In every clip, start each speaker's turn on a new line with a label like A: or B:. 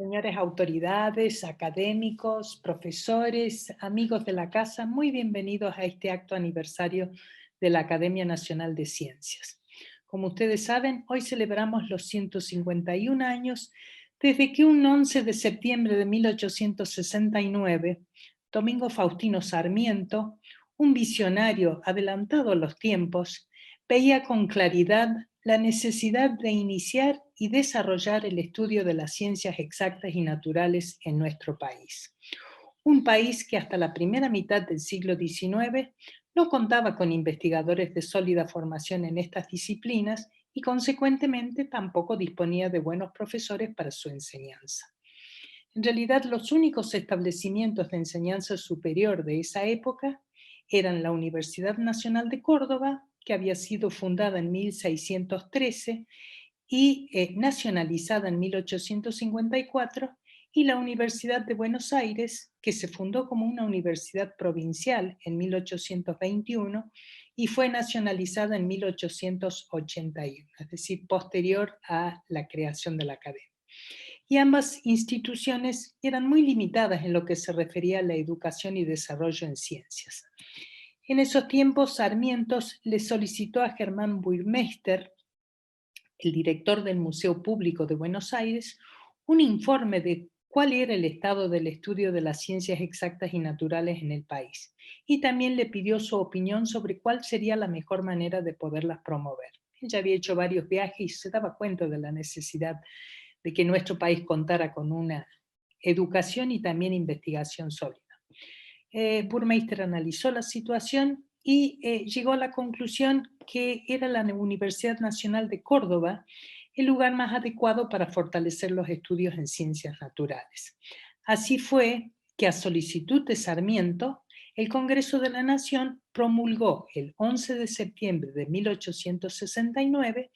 A: Señores autoridades, académicos, profesores, amigos de la casa, muy bienvenidos a este acto aniversario de la Academia Nacional de Ciencias. Como ustedes saben, hoy celebramos los 151 años desde que un 11 de septiembre de 1869, Domingo Faustino Sarmiento, un visionario adelantado a los tiempos, veía con claridad la necesidad de iniciar y desarrollar el estudio de las ciencias exactas y naturales en nuestro país. Un país que hasta la primera mitad del siglo XIX no contaba con investigadores de sólida formación en estas disciplinas y consecuentemente tampoco disponía de buenos profesores para su enseñanza. En realidad, los únicos establecimientos de enseñanza superior de esa época eran la Universidad Nacional de Córdoba, que había sido fundada en 1613 y nacionalizada en 1854, y la Universidad de Buenos Aires, que se fundó como una universidad provincial en 1821 y fue nacionalizada en 1881, es decir, posterior a la creación de la academia. Y ambas instituciones eran muy limitadas en lo que se refería a la educación y desarrollo en ciencias. En esos tiempos, Sarmiento le solicitó a Germán Burmeister, el director del Museo Público de Buenos Aires, un informe de cuál era el estado del estudio de las ciencias exactas y naturales en el país. Y también le pidió su opinión sobre cuál sería la mejor manera de poderlas promover. Él ya había hecho varios viajes y se daba cuenta de la necesidad de que nuestro país contara con una educación y también investigación sólida. Burmeister analizó la situación y llegó a la conclusión que era la Universidad Nacional de Córdoba el lugar más adecuado para fortalecer los estudios en ciencias naturales. Así fue que, a solicitud de Sarmiento, el Congreso de la Nación promulgó el 11 de septiembre de 1869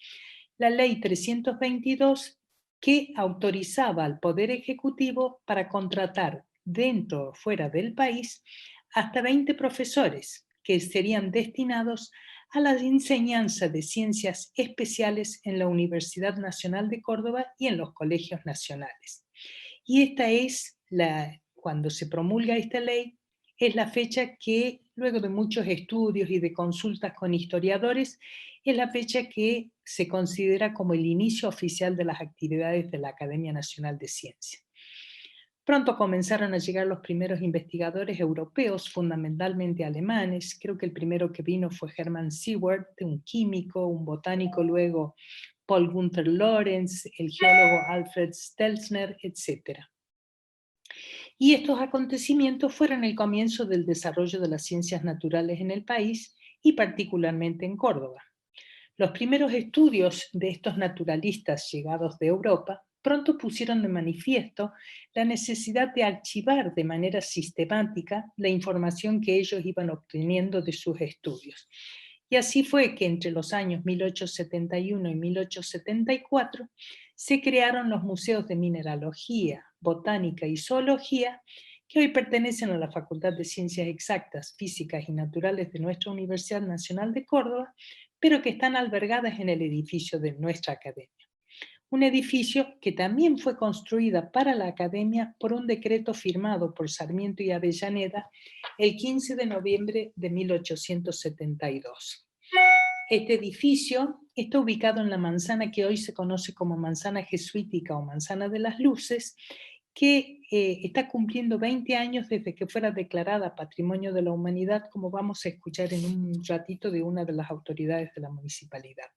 A: la Ley 322, que autorizaba al Poder Ejecutivo para contratar dentro o fuera del país hasta 20 profesores que serían destinados a la enseñanza de ciencias especiales en la Universidad Nacional de Córdoba y en los colegios nacionales. Y esta es cuando se promulga esta ley, es la fecha que, luego de muchos estudios y de consultas con historiadores, es la fecha que se considera como el inicio oficial de las actividades de la Academia Nacional de Ciencias. Pronto comenzaron a llegar los primeros investigadores europeos, fundamentalmente alemanes. Creo que el primero que vino fue Hermann Siewert, un químico, un botánico, luego Paul Günther Lorenz, el geólogo Alfred Stelzner, etc. Y estos acontecimientos fueron el comienzo del desarrollo de las ciencias naturales en el país y particularmente en Córdoba. Los primeros estudios de estos naturalistas llegados de Europa pronto pusieron de manifiesto la necesidad de archivar de manera sistemática la información que ellos iban obteniendo de sus estudios. Y así fue que entre los años 1871 y 1874 se crearon los museos de mineralogía, botánica y zoología, que hoy pertenecen a la Facultad de Ciencias Exactas, Físicas y Naturales de nuestra Universidad Nacional de Córdoba, pero que están albergadas en el edificio de nuestra academia. Un edificio que también fue construida para la academia por un decreto firmado por Sarmiento y Avellaneda el 15 de noviembre de 1872. Este edificio está ubicado en la manzana que hoy se conoce como Manzana Jesuítica o Manzana de las Luces, que está cumpliendo 20 años desde que fuera declarada Patrimonio de la Humanidad, como vamos a escuchar en un ratito de una de las autoridades de la municipalidad.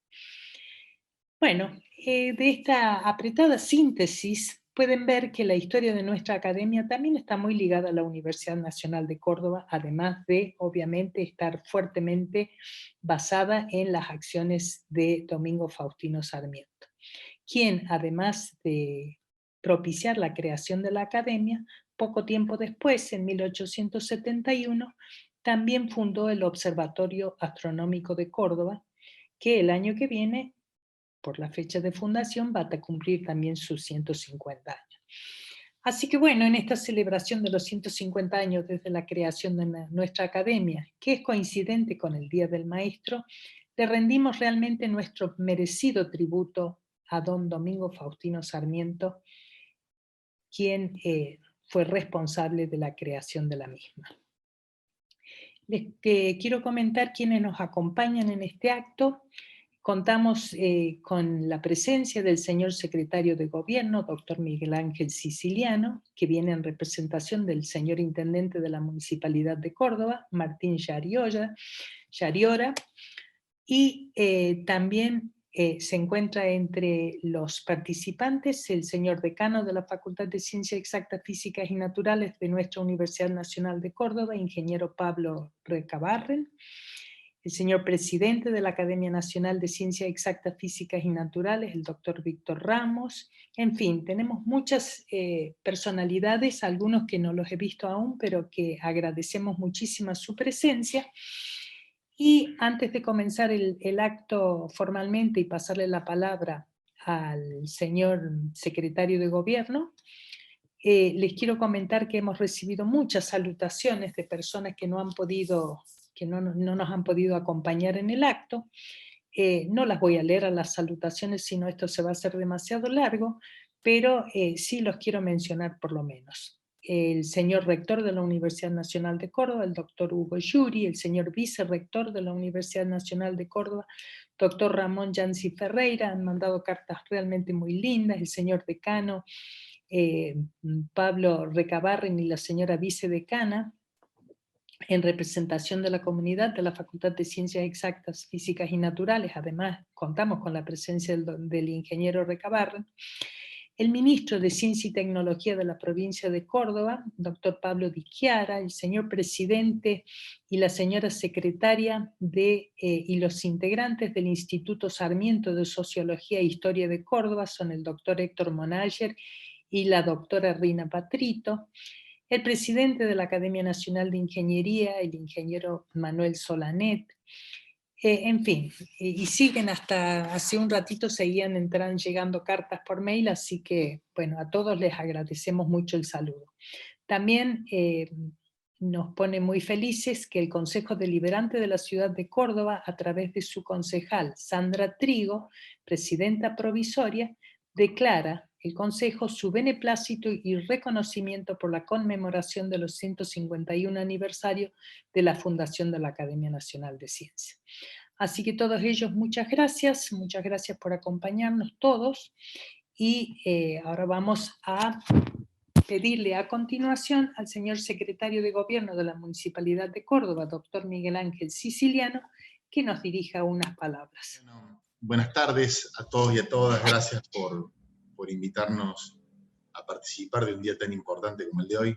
A: Bueno, de esta apretada síntesis pueden ver que la historia de nuestra academia también está muy ligada a la Universidad Nacional de Córdoba, además de, obviamente, estar fuertemente basada en las acciones de Domingo Faustino Sarmiento, quien, además de propiciar la creación de la academia, poco tiempo después, en 1871, también fundó el Observatorio Astronómico de Córdoba, que el año que viene, por la fecha de fundación, va a cumplir también sus 150 años. Así que bueno, en esta celebración de los 150 años desde la creación de nuestra academia, que es coincidente con el Día del Maestro, le rendimos realmente nuestro merecido tributo a don Domingo Faustino Sarmiento, quien fue responsable de la creación de la misma. Quiero comentar quienes nos acompañan en este acto. Contamos con la presencia del señor secretario de Gobierno, doctor Miguel Ángel Siciliano, que viene en representación del señor intendente de la Municipalidad de Córdoba, Martín Yariora, y también se encuentra entre los participantes el señor decano de la Facultad de Ciencias Exactas, Físicas y Naturales de nuestra Universidad Nacional de Córdoba, ingeniero Pablo Recabarren, el señor presidente de la Academia Nacional de Ciencias Exactas, Físicas y Naturales, el doctor Víctor Ramos. En fin, tenemos muchas personalidades, algunos que no los he visto aún, pero que agradecemos muchísimo su presencia. Y antes de comenzar el acto formalmente y pasarle la palabra al señor secretario de Gobierno, les quiero comentar que hemos recibido muchas salutaciones de personas que no nos han podido acompañar en el acto. No las voy a leer a las salutaciones, sino esto se va a hacer demasiado largo, pero sí los quiero mencionar por lo menos. El señor rector de la Universidad Nacional de Córdoba, el doctor Hugo Yuri, el señor vicerrector de la Universidad Nacional de Córdoba, doctor Ramón Yancy Ferreira, han mandado cartas realmente muy lindas, el señor decano, Pablo Recabarren y la señora vicedecana, en representación de la comunidad de la Facultad de Ciencias Exactas, Físicas y Naturales. Además, contamos con la presencia del ingeniero Recabarren. El ministro de Ciencia y Tecnología de la provincia de Córdoba, doctor Pablo Di Chiara, el señor presidente y la señora secretaria y los integrantes del Instituto Sarmiento de Sociología e Historia de Córdoba son el doctor Héctor Monager y la doctora Rina Patrito, el presidente de la Academia Nacional de Ingeniería, el ingeniero Manuel Solanet, en fin, y siguen hasta hace un ratito, seguían llegando cartas por mail, así que, bueno, a todos les agradecemos mucho el saludo. También nos pone muy felices que el Consejo Deliberante de la Ciudad de Córdoba, a través de su concejal Sandra Trigo, presidenta provisoria, declara el Consejo su beneplácito y reconocimiento por la conmemoración de los 151 aniversario de la fundación de la Academia Nacional de Ciencias. Así que todos ellos, muchas gracias por acompañarnos todos, y ahora vamos a pedirle a continuación al señor secretario de Gobierno de la Municipalidad de Córdoba, doctor Miguel Ángel Siciliano, que nos dirija unas palabras.
B: Bueno, buenas tardes a todos y a todas, gracias por invitarnos a participar de un día tan importante como el de hoy.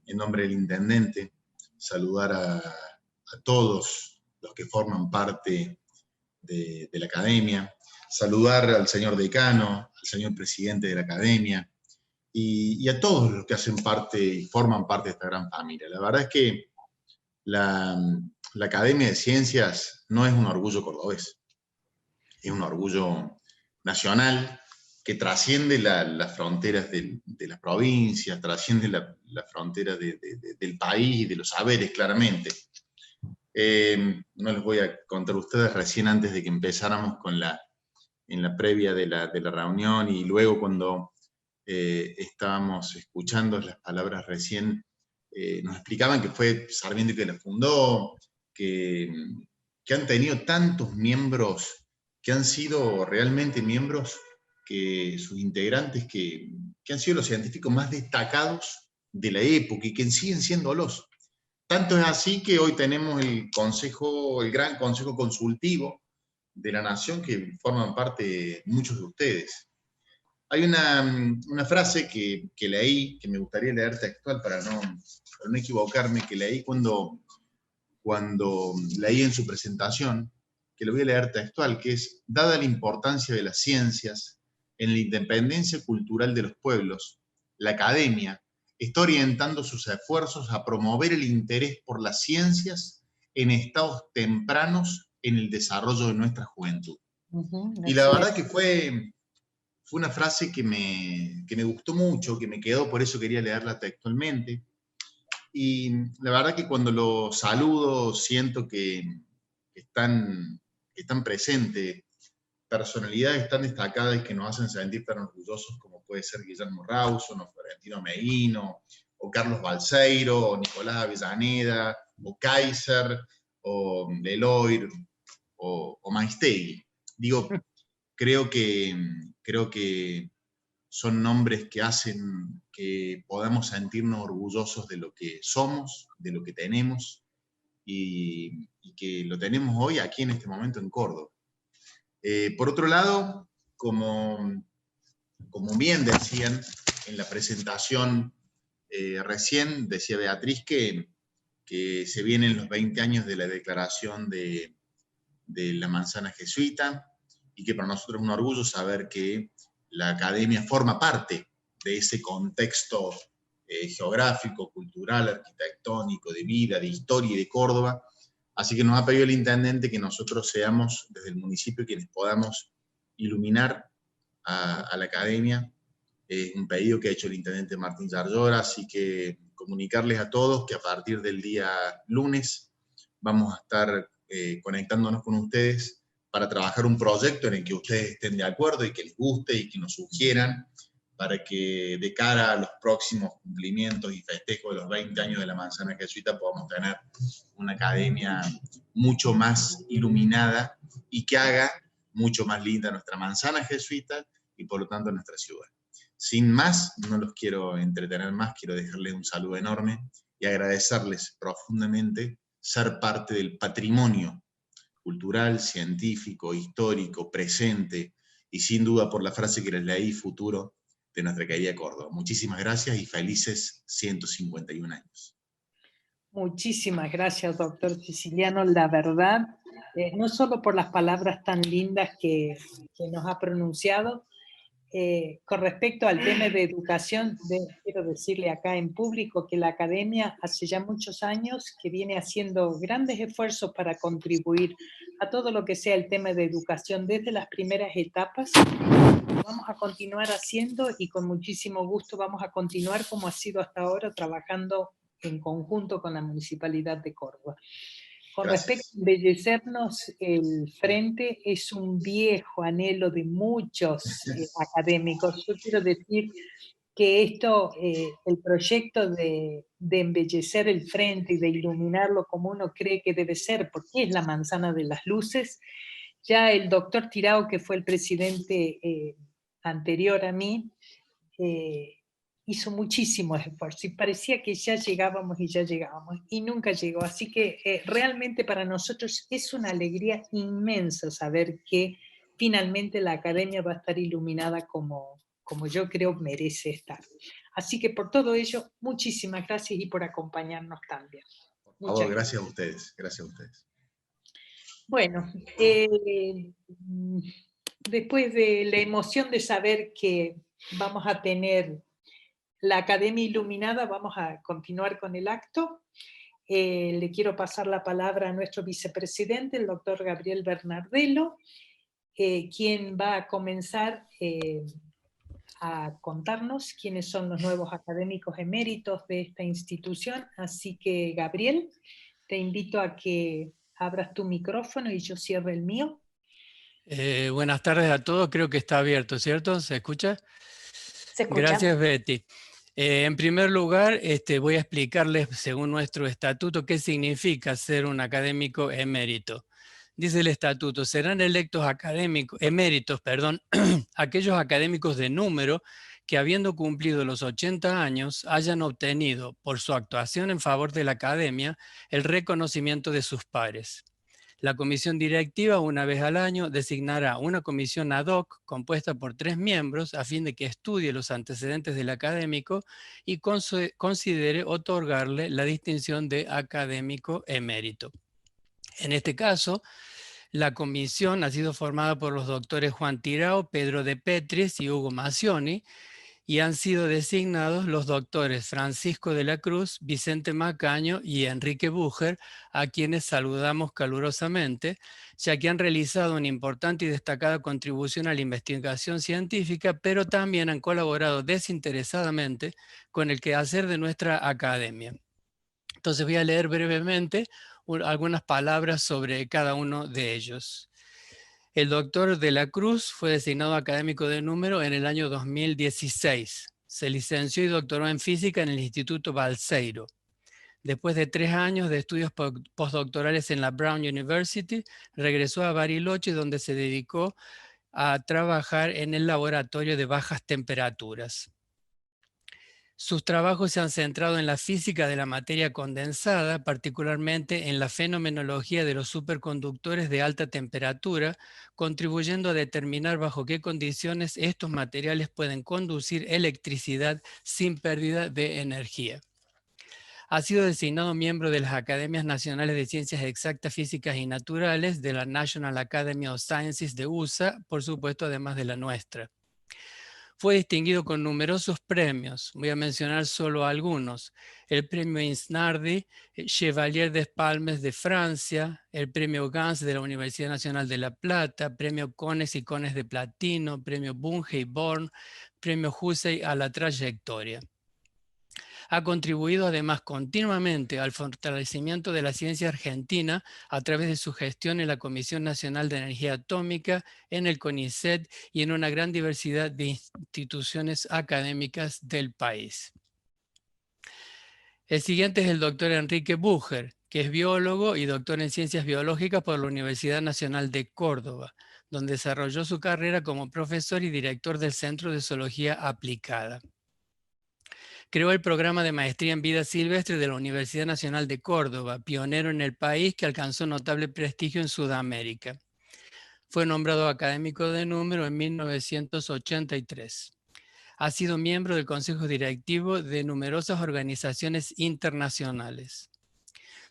B: En nombre del intendente, saludar a todos los que forman parte de la academia, saludar al señor decano, al señor presidente de la academia, y a todos los que hacen parte y forman parte de esta gran familia. La verdad es que la Academia de Ciencias no es un orgullo cordobés, es un orgullo nacional que trasciende las fronteras de las provincias, trasciende las fronteras del país y de los saberes, claramente. No les voy a contar a ustedes, recién antes de que empezáramos en la previa de la reunión, y luego cuando estábamos escuchando las palabras recién, nos explicaban que fue Sarmiento que la fundó, que han tenido tantos miembros, que han sido realmente miembros, que sus integrantes que han sido los científicos más destacados de la época y que siguen siéndolos. Tanto es así que hoy tenemos el gran consejo consultivo de la Nación, que forman parte muchos de ustedes. Hay una frase que leí, que me gustaría leer textual para no equivocarme, que leí cuando leí en su presentación, que lo voy a leer textual, que es: dada la importancia de las ciencias en la independencia cultural de los pueblos, la academia está orientando sus esfuerzos a promover el interés por las ciencias en estados tempranos en el desarrollo de nuestra juventud. Y la verdad que fue una frase que me gustó mucho, que me quedó, por eso quería leerla textualmente. Y la verdad que cuando los saludo siento que están presentes personalidades tan destacadas y que nos hacen sentir tan orgullosos como puede ser Guillermo Rawson, o Florentino Meino, o Carlos Balseiro, o Nicolás Avellaneda, o Kaiser, o Leloir, o Maistegui. Digo, creo que son nombres que hacen que podamos sentirnos orgullosos de lo que somos, de lo que tenemos, y que lo tenemos hoy aquí en este momento en Córdoba. Por otro lado, como bien decían en la presentación recién, decía Beatriz que se vienen los 20 años de la declaración de la manzana jesuita, y que para nosotros es un orgullo saber que la academia forma parte de ese contexto geográfico, cultural, arquitectónico, de vida, de historia y de Córdoba. Así que nos ha pedido el intendente que nosotros seamos desde el municipio quienes podamos iluminar a la academia. Es un pedido que ha hecho el intendente Martín Yarlora, así que comunicarles a todos que a partir del día lunes vamos a estar conectándonos con ustedes para trabajar un proyecto en el que ustedes estén de acuerdo y que les guste y que nos sugieran, para que de cara a los próximos cumplimientos y festejos de los 20 años de la manzana jesuita podamos tener una academia mucho más iluminada y que haga mucho más linda nuestra manzana jesuita y por lo tanto nuestra ciudad. Sin más, no los quiero entretener más, quiero dejarles un saludo enorme y agradecerles profundamente ser parte del patrimonio cultural, científico, histórico, presente y sin duda por la frase que les leí, futuro de nuestra querida Córdoba. Muchísimas gracias y felices 151 años.
A: Muchísimas gracias, doctor Siciliano. La verdad, no solo por las palabras tan lindas que nos ha pronunciado, con respecto al tema de educación, quiero decirle acá en público que la academia hace ya muchos años que viene haciendo grandes esfuerzos para contribuir a todo lo que sea el tema de educación desde las primeras etapas. Vamos a continuar haciendo y con muchísimo gusto vamos a continuar como ha sido hasta ahora, trabajando en conjunto con la Municipalidad de Córdoba. Con respecto a embellecernos el frente, es un viejo anhelo de muchos académicos. Yo quiero decir que esto, el proyecto de embellecer el frente y de iluminarlo como uno cree que debe ser, porque es la manzana de las luces, ya el doctor Tirao, que fue el presidente anterior a mí, hizo muchísimos esfuerzos y parecía que ya llegábamos y nunca llegó. Así que realmente para nosotros es una alegría inmensa saber que finalmente la academia va a estar iluminada como yo creo merece estar. Así que por todo ello, muchísimas gracias y por acompañarnos también.
B: Por favor, gracias a ustedes, gracias a ustedes.
A: Bueno, después de la emoción de saber que vamos a tener la Academia Iluminada, vamos a continuar con el acto. Le quiero pasar la palabra a nuestro vicepresidente, el doctor Gabriel Bernardello, quien va a comenzar a contarnos quiénes son los nuevos académicos eméritos de esta institución. Así que, Gabriel, te invito a que abras tu micrófono y yo cierre el mío.
C: Buenas tardes a todos, creo que está abierto, ¿cierto? ¿Se escucha?
A: Se escucha.
C: Gracias, Betty. En primer lugar, voy a explicarles, según nuestro estatuto, qué significa ser un académico emérito. Dice el estatuto, serán electos eméritos, aquellos académicos de número que habiendo cumplido los 80 años hayan obtenido, por su actuación en favor de la academia, el reconocimiento de sus pares. La comisión directiva, una vez al año, designará una comisión ad hoc compuesta por 3 miembros a fin de que estudie los antecedentes del académico y considere otorgarle la distinción de académico emérito. En este caso, la comisión ha sido formada por los doctores Juan Tirao, Pedro de Petris y Hugo Macioni, y han sido designados los doctores Francisco de la Cruz, Vicente Macaño y Enrique Bucher, a quienes saludamos calurosamente, ya que han realizado una importante y destacada contribución a la investigación científica, pero también han colaborado desinteresadamente con el quehacer de nuestra academia. Entonces voy a leer brevemente algunas palabras sobre cada uno de ellos. El doctor de la Cruz fue designado académico de número en el año 2016. Se licenció y doctoró en física en el Instituto Balseiro. Después de 3 años de estudios postdoctorales en la Brown University, regresó a Bariloche, donde se dedicó a trabajar en el laboratorio de bajas temperaturas. Sus trabajos se han centrado en la física de la materia condensada, particularmente en la fenomenología de los superconductores de alta temperatura, contribuyendo a determinar bajo qué condiciones estos materiales pueden conducir electricidad sin pérdida de energía. Ha sido designado miembro de las Academias Nacionales de Ciencias Exactas, Físicas y Naturales, de la National Academy of Sciences de USA, por supuesto, además de la nuestra. Fue distinguido con numerosos premios, voy a mencionar solo algunos: el premio Insnardi, Chevalier des Palmes de Francia, el premio Gans de la Universidad Nacional de La Plata, premio Cones y Cones de Platino, premio Bunge y Born, premio Hussey a la trayectoria. Ha contribuido además continuamente al fortalecimiento de la ciencia argentina a través de su gestión en la Comisión Nacional de Energía Atómica, en el CONICET y en una gran diversidad de instituciones académicas del país. El siguiente es el doctor Enrique Bucher, que es biólogo y doctor en Ciencias Biológicas por la Universidad Nacional de Córdoba, donde desarrolló su carrera como profesor y director del Centro de Zoología Aplicada. Creó el programa de maestría en vida silvestre de la Universidad Nacional de Córdoba, pionero en el país que alcanzó notable prestigio en Sudamérica. Fue nombrado académico de número en 1983. Ha sido miembro del Consejo Directivo de numerosas organizaciones internacionales.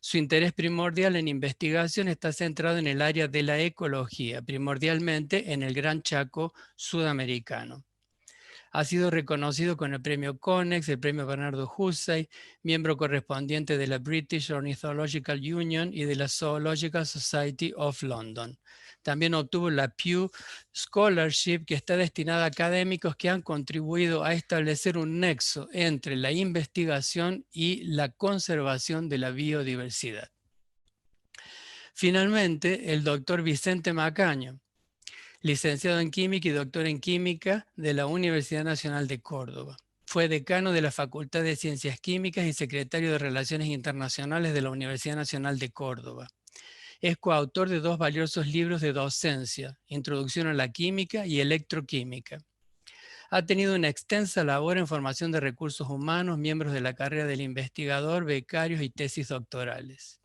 C: Su interés primordial en investigación está centrado en el área de la ecología, primordialmente en el Gran Chaco sudamericano. Ha sido reconocido con el premio Konex, el premio Bernardo Hussey, miembro correspondiente de la British Ornithological Union y de la Zoological Society of London. También obtuvo la Pew Scholarship, que está destinada a académicos que han contribuido a establecer un nexo entre la investigación y la conservación de la biodiversidad. Finalmente, el doctor Vicente Macaño, licenciado en Química y doctor en Química de la Universidad Nacional de Córdoba. Fue decano de la Facultad de Ciencias Químicas y secretario de Relaciones Internacionales de la Universidad Nacional de Córdoba. Es coautor de 2 valiosos libros de docencia, Introducción a la Química y Electroquímica. Ha tenido una extensa labor en formación de recursos humanos, miembros de la carrera del investigador, becarios y tesis doctorales.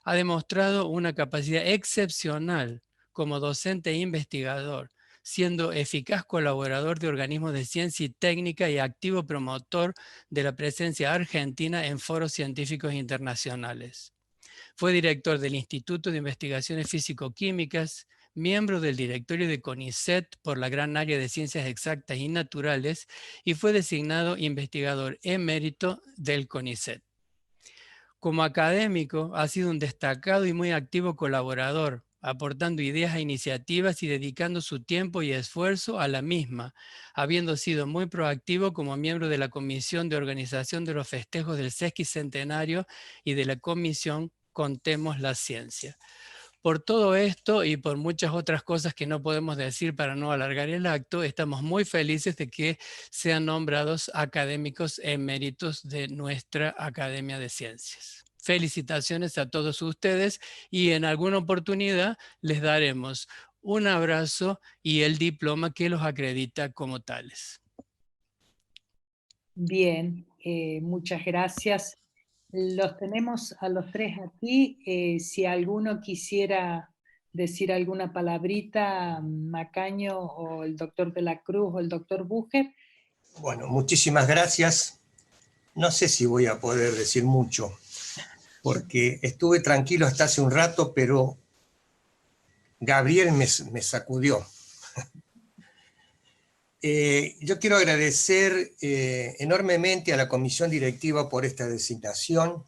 C: Ha demostrado una capacidad excepcional como docente e investigador, siendo eficaz colaborador de organismos de ciencia y técnica y activo promotor de la presencia argentina en foros científicos internacionales. Fue director del Instituto de Investigaciones Físico-Químicas, miembro del directorio de CONICET por la gran área de ciencias exactas y naturales y fue designado investigador emérito del CONICET. Como académico, ha sido un destacado y muy activo colaborador, aportando ideas e iniciativas y dedicando su tiempo y esfuerzo a la misma, habiendo sido muy proactivo como miembro de la Comisión de Organización de los Festejos del Sesquicentenario y de la Comisión Contemos la Ciencia. Por todo esto y por muchas otras cosas que no podemos decir para no alargar el acto, estamos muy felices de que sean nombrados académicos eméritos de nuestra Academia de Ciencias. Felicitaciones a todos ustedes y en alguna oportunidad les daremos un abrazo y el diploma que los acredita como tales.
A: Bien, muchas gracias. Los tenemos a los 3 aquí. Si alguno quisiera decir alguna palabrita, Macaño o el doctor de la Cruz o el doctor Bucher.
D: Bueno, muchísimas gracias. No sé si voy a poder decir mucho, porque estuve tranquilo hasta hace un rato, pero Gabriel me sacudió. Yo quiero agradecer enormemente a la comisión directiva por esta designación.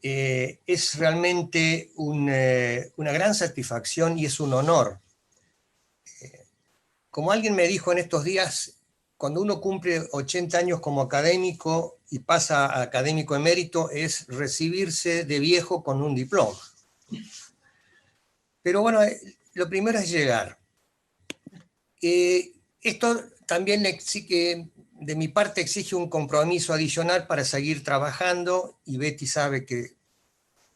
D: Es realmente una gran satisfacción y es un honor. Como alguien me dijo en estos días, cuando uno cumple 80 años como académico y pasa a académico emérito, es recibirse de viejo con un diploma. Pero bueno, lo primero es llegar. Esto también exige, de mi parte exige un compromiso adicional para seguir trabajando, y Betty sabe que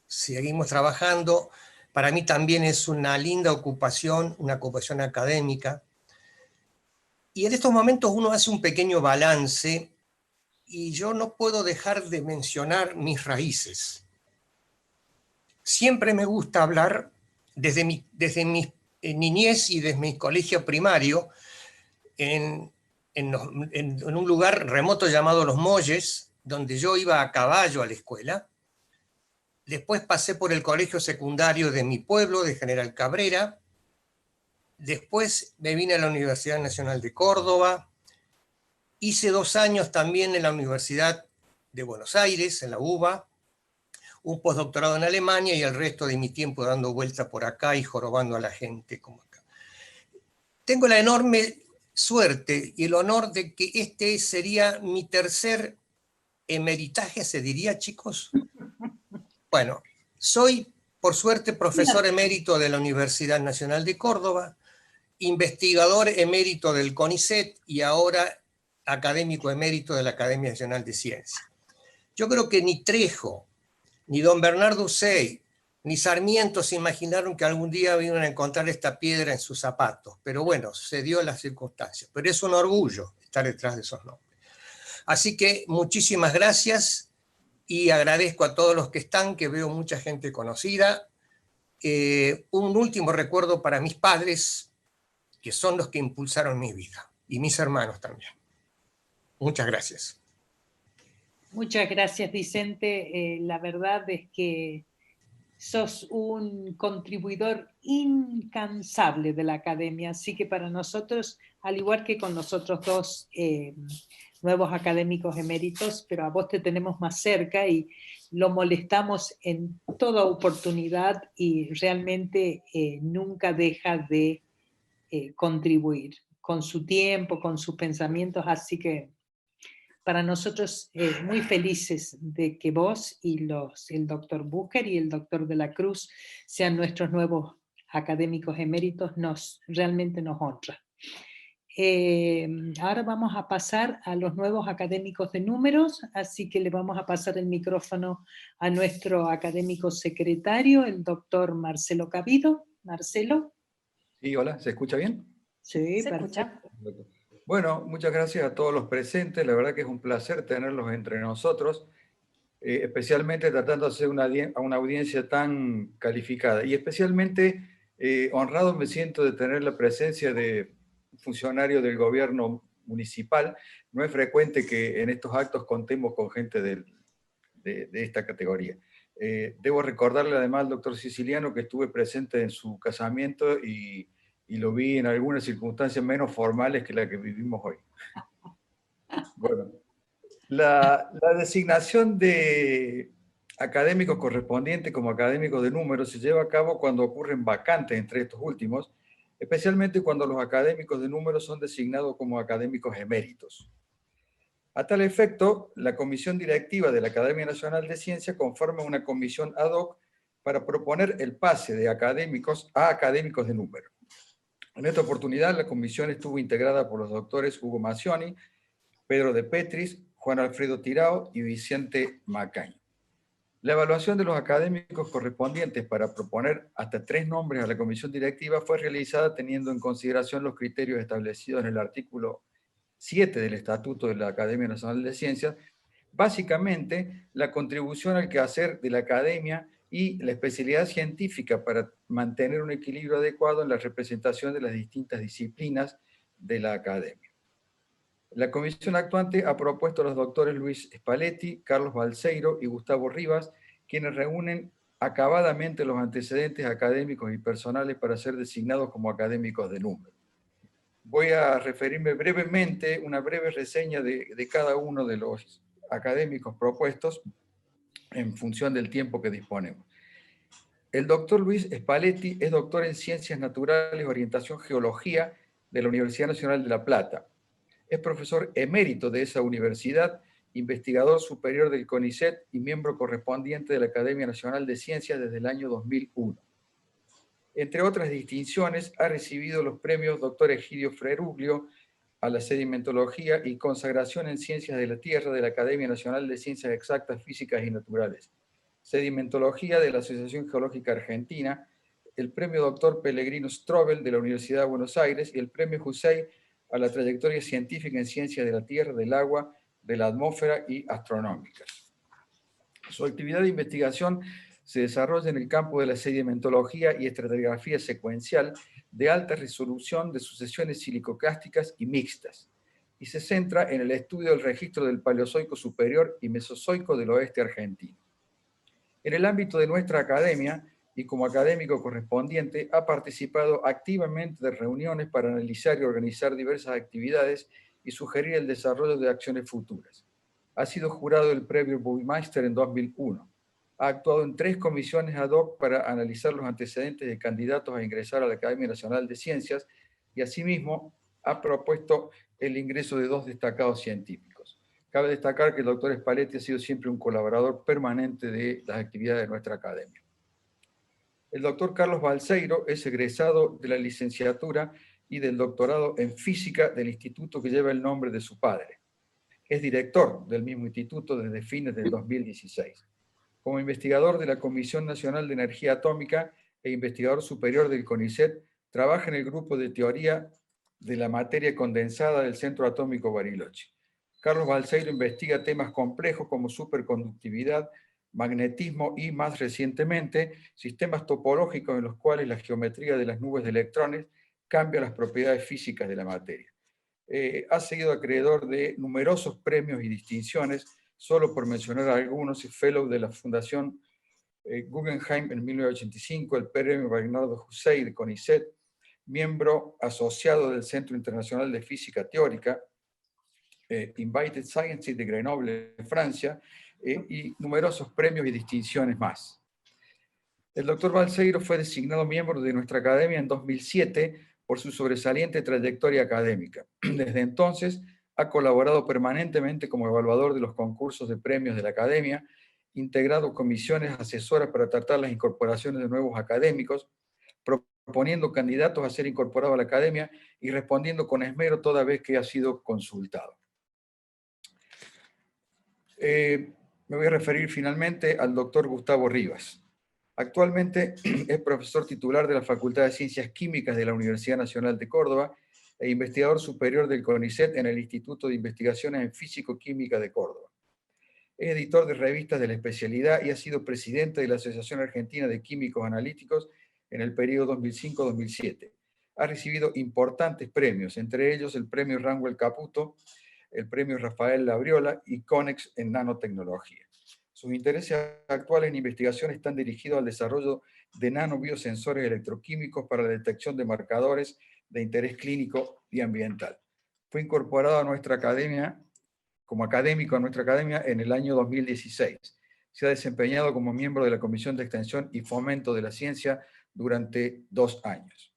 D: seguimos trabajando. Para mí también es una linda ocupación, una ocupación académica. Y en estos momentos uno hace un pequeño balance y yo no puedo dejar de mencionar mis raíces. Siempre me gusta hablar desde mi niñez y desde mi colegio primario en un lugar remoto llamado Los Molles, donde yo iba a caballo a la escuela. Después pasé por el colegio secundario de mi pueblo, de General Cabrera. Después me vine a la Universidad Nacional de Córdoba. Hice 2 años también en la Universidad de Buenos Aires, en la UBA, un postdoctorado en Alemania y el resto de mi tiempo dando vuelta por acá y jorobando a la gente como acá. Tengo la enorme suerte y el honor de que este sería mi tercer emeritaje, ¿se diría, chicos? Bueno, soy, por suerte, profesor emérito de la Universidad Nacional de Córdoba, investigador emérito del CONICET y ahora académico emérito de la Academia Nacional de Ciencias. Yo creo que ni Trejo, ni don Bernardo Usey, ni Sarmiento se imaginaron que algún día iban a encontrar esta piedra en sus zapatos. Pero bueno, se dio las circunstancias. Pero es un orgullo estar detrás de esos nombres. Así que muchísimas gracias y agradezco a todos los que están, que veo mucha gente conocida. Un último recuerdo para mis padres, que son los que impulsaron mi vida, y mis hermanos también. Muchas gracias.
A: Muchas gracias, Vicente. La verdad es que sos un contribuidor incansable de la academia, así que para nosotros, al igual que con los otros 2 nuevos académicos eméritos, pero a vos te tenemos más cerca y lo molestamos en toda oportunidad y realmente nunca deja de contribuir con su tiempo, con sus pensamientos, así que para nosotros muy felices de que vos y el doctor Bucher y el doctor de la Cruz sean nuestros nuevos académicos eméritos, realmente nos honra. Ahora vamos a pasar a los nuevos académicos de números, así que le vamos a pasar el micrófono a nuestro académico secretario, el doctor Marcelo Cabido. Marcelo.
E: Sí, hola, ¿se escucha bien?
A: Sí,
F: se escucha.
E: Bueno, muchas gracias a todos los presentes. La verdad que es un placer tenerlos entre nosotros, especialmente tratando de hacer una audiencia tan calificada. Y especialmente honrado me siento de tener la presencia de funcionarios del gobierno municipal. No es frecuente que en estos actos contemos con gente de esta categoría. Debo recordarle además al doctor Siciliano que estuve presente en su casamiento y lo vi en algunas circunstancias menos formales que la que vivimos hoy. Bueno, la designación de académicos correspondientes como académicos de números se lleva a cabo cuando ocurren vacantes entre estos últimos, especialmente cuando los académicos de números son designados como académicos eméritos. A tal efecto, la Comisión Directiva de la Academia Nacional de Ciencias conforma una comisión ad hoc para proponer el pase de académicos a académicos de número. En esta oportunidad, la comisión estuvo integrada por los doctores Hugo Macioni, Pedro de Petris, Juan Alfredo Tirao y Vicente Macaño. La evaluación de los académicos correspondientes para proponer hasta 3 nombres a la comisión directiva fue realizada teniendo en consideración los criterios establecidos en el artículo 7 del Estatuto de la Academia Nacional de Ciencias, básicamente la contribución al quehacer de la academia y la especialidad científica para mantener un equilibrio adecuado en la representación de las distintas disciplinas de la academia. La comisión actuante ha propuesto a los doctores Luis Spalletti, Carlos Balseiro y Gustavo Rivas, quienes reúnen acabadamente los antecedentes académicos y personales para ser designados como académicos de número. Voy a referirme brevemente, una breve reseña de cada uno de los académicos propuestos en función del tiempo que disponemos. El doctor Luis Spalletti es doctor en Ciencias Naturales, Orientación Geología de la Universidad Nacional de La Plata. Es profesor emérito de esa universidad, investigador superior del CONICET y miembro correspondiente de la Academia Nacional de Ciencias desde el año 2001. Entre otras distinciones, ha recibido los premios Dr. Egidio Freruglio a la sedimentología y consagración en ciencias de la tierra de la Academia Nacional de Ciencias Exactas, Físicas y Naturales, sedimentología de la Asociación Geológica Argentina, el premio Dr. Pellegrino Strobel de la Universidad de Buenos Aires y el premio Hussein a la trayectoria científica en ciencias de la tierra, del agua, de la atmósfera y astronómicas. Su actividad de investigación se desarrolla en el campo de la sedimentología y estratigrafía secuencial de alta resolución de sucesiones silicoclásticas y mixtas, y se centra en el estudio del registro del Paleozoico superior y Mesozoico del oeste argentino. En el ámbito de nuestra academia, y como académico correspondiente, ha participado activamente de reuniones para analizar y organizar diversas actividades y sugerir el desarrollo de acciones futuras. Ha sido jurado del premio Burmeister en 2001. Ha actuado en 3 comisiones ad hoc para analizar los antecedentes de candidatos a ingresar a la Academia Nacional de Ciencias y asimismo ha propuesto el ingreso de 2 destacados científicos. Cabe destacar que el doctor Spalletti ha sido siempre un colaborador permanente de las actividades de nuestra academia. El doctor Carlos Balseiro es egresado de la licenciatura y del doctorado en física del instituto que lleva el nombre de su padre. Es director del mismo instituto desde fines del 2016. Como investigador de la Comisión Nacional de Energía Atómica e investigador superior del CONICET, trabaja en el grupo de teoría de la materia condensada del Centro Atómico Bariloche. Carlos Balseiro investiga temas complejos como superconductividad, magnetismo y, más recientemente, sistemas topológicos en los cuales la geometría de las nubes de electrones cambia las propiedades físicas de la materia. Ha sido acreedor de numerosos premios y distinciones, solo por mencionar algunos: fellow de la Fundación Guggenheim en 1985, el premio Bernardo Hussein de CONICET, miembro asociado del Centro Internacional de Física Teórica, Invited Scientist de Grenoble, Francia, y numerosos premios y distinciones más. El doctor Balseiro fue designado miembro de nuestra academia en 2007 por su sobresaliente trayectoria académica. Desde entonces ha colaborado permanentemente como evaluador de los concursos de premios de la academia, integrado comisiones asesoras para tratar las incorporaciones de nuevos académicos, proponiendo candidatos a ser incorporados a la academia y respondiendo con esmero toda vez que ha sido consultado. Me voy a referir finalmente al doctor Gustavo Rivas. Actualmente es profesor titular de la Facultad de Ciencias Químicas de la Universidad Nacional de Córdoba e investigador superior del CONICET en el Instituto de Investigaciones en Físico-Química de Córdoba. Es editor de revistas de la especialidad y ha sido presidente de la Asociación Argentina de Químicos Analíticos en el periodo 2005-2007. Ha recibido importantes premios, entre ellos el premio Ranguel Caputo, el premio Rafael Labriola y CONEX en nanotecnología. Sus intereses actuales en investigación están dirigidos al desarrollo de nanobiosensores electroquímicos para la detección de marcadores de interés clínico y ambiental. Fue incorporado a nuestra academia, como académico a nuestra academia en el año 2016. Se ha desempeñado como miembro de la Comisión de Extensión y Fomento de la Ciencia durante 2 años.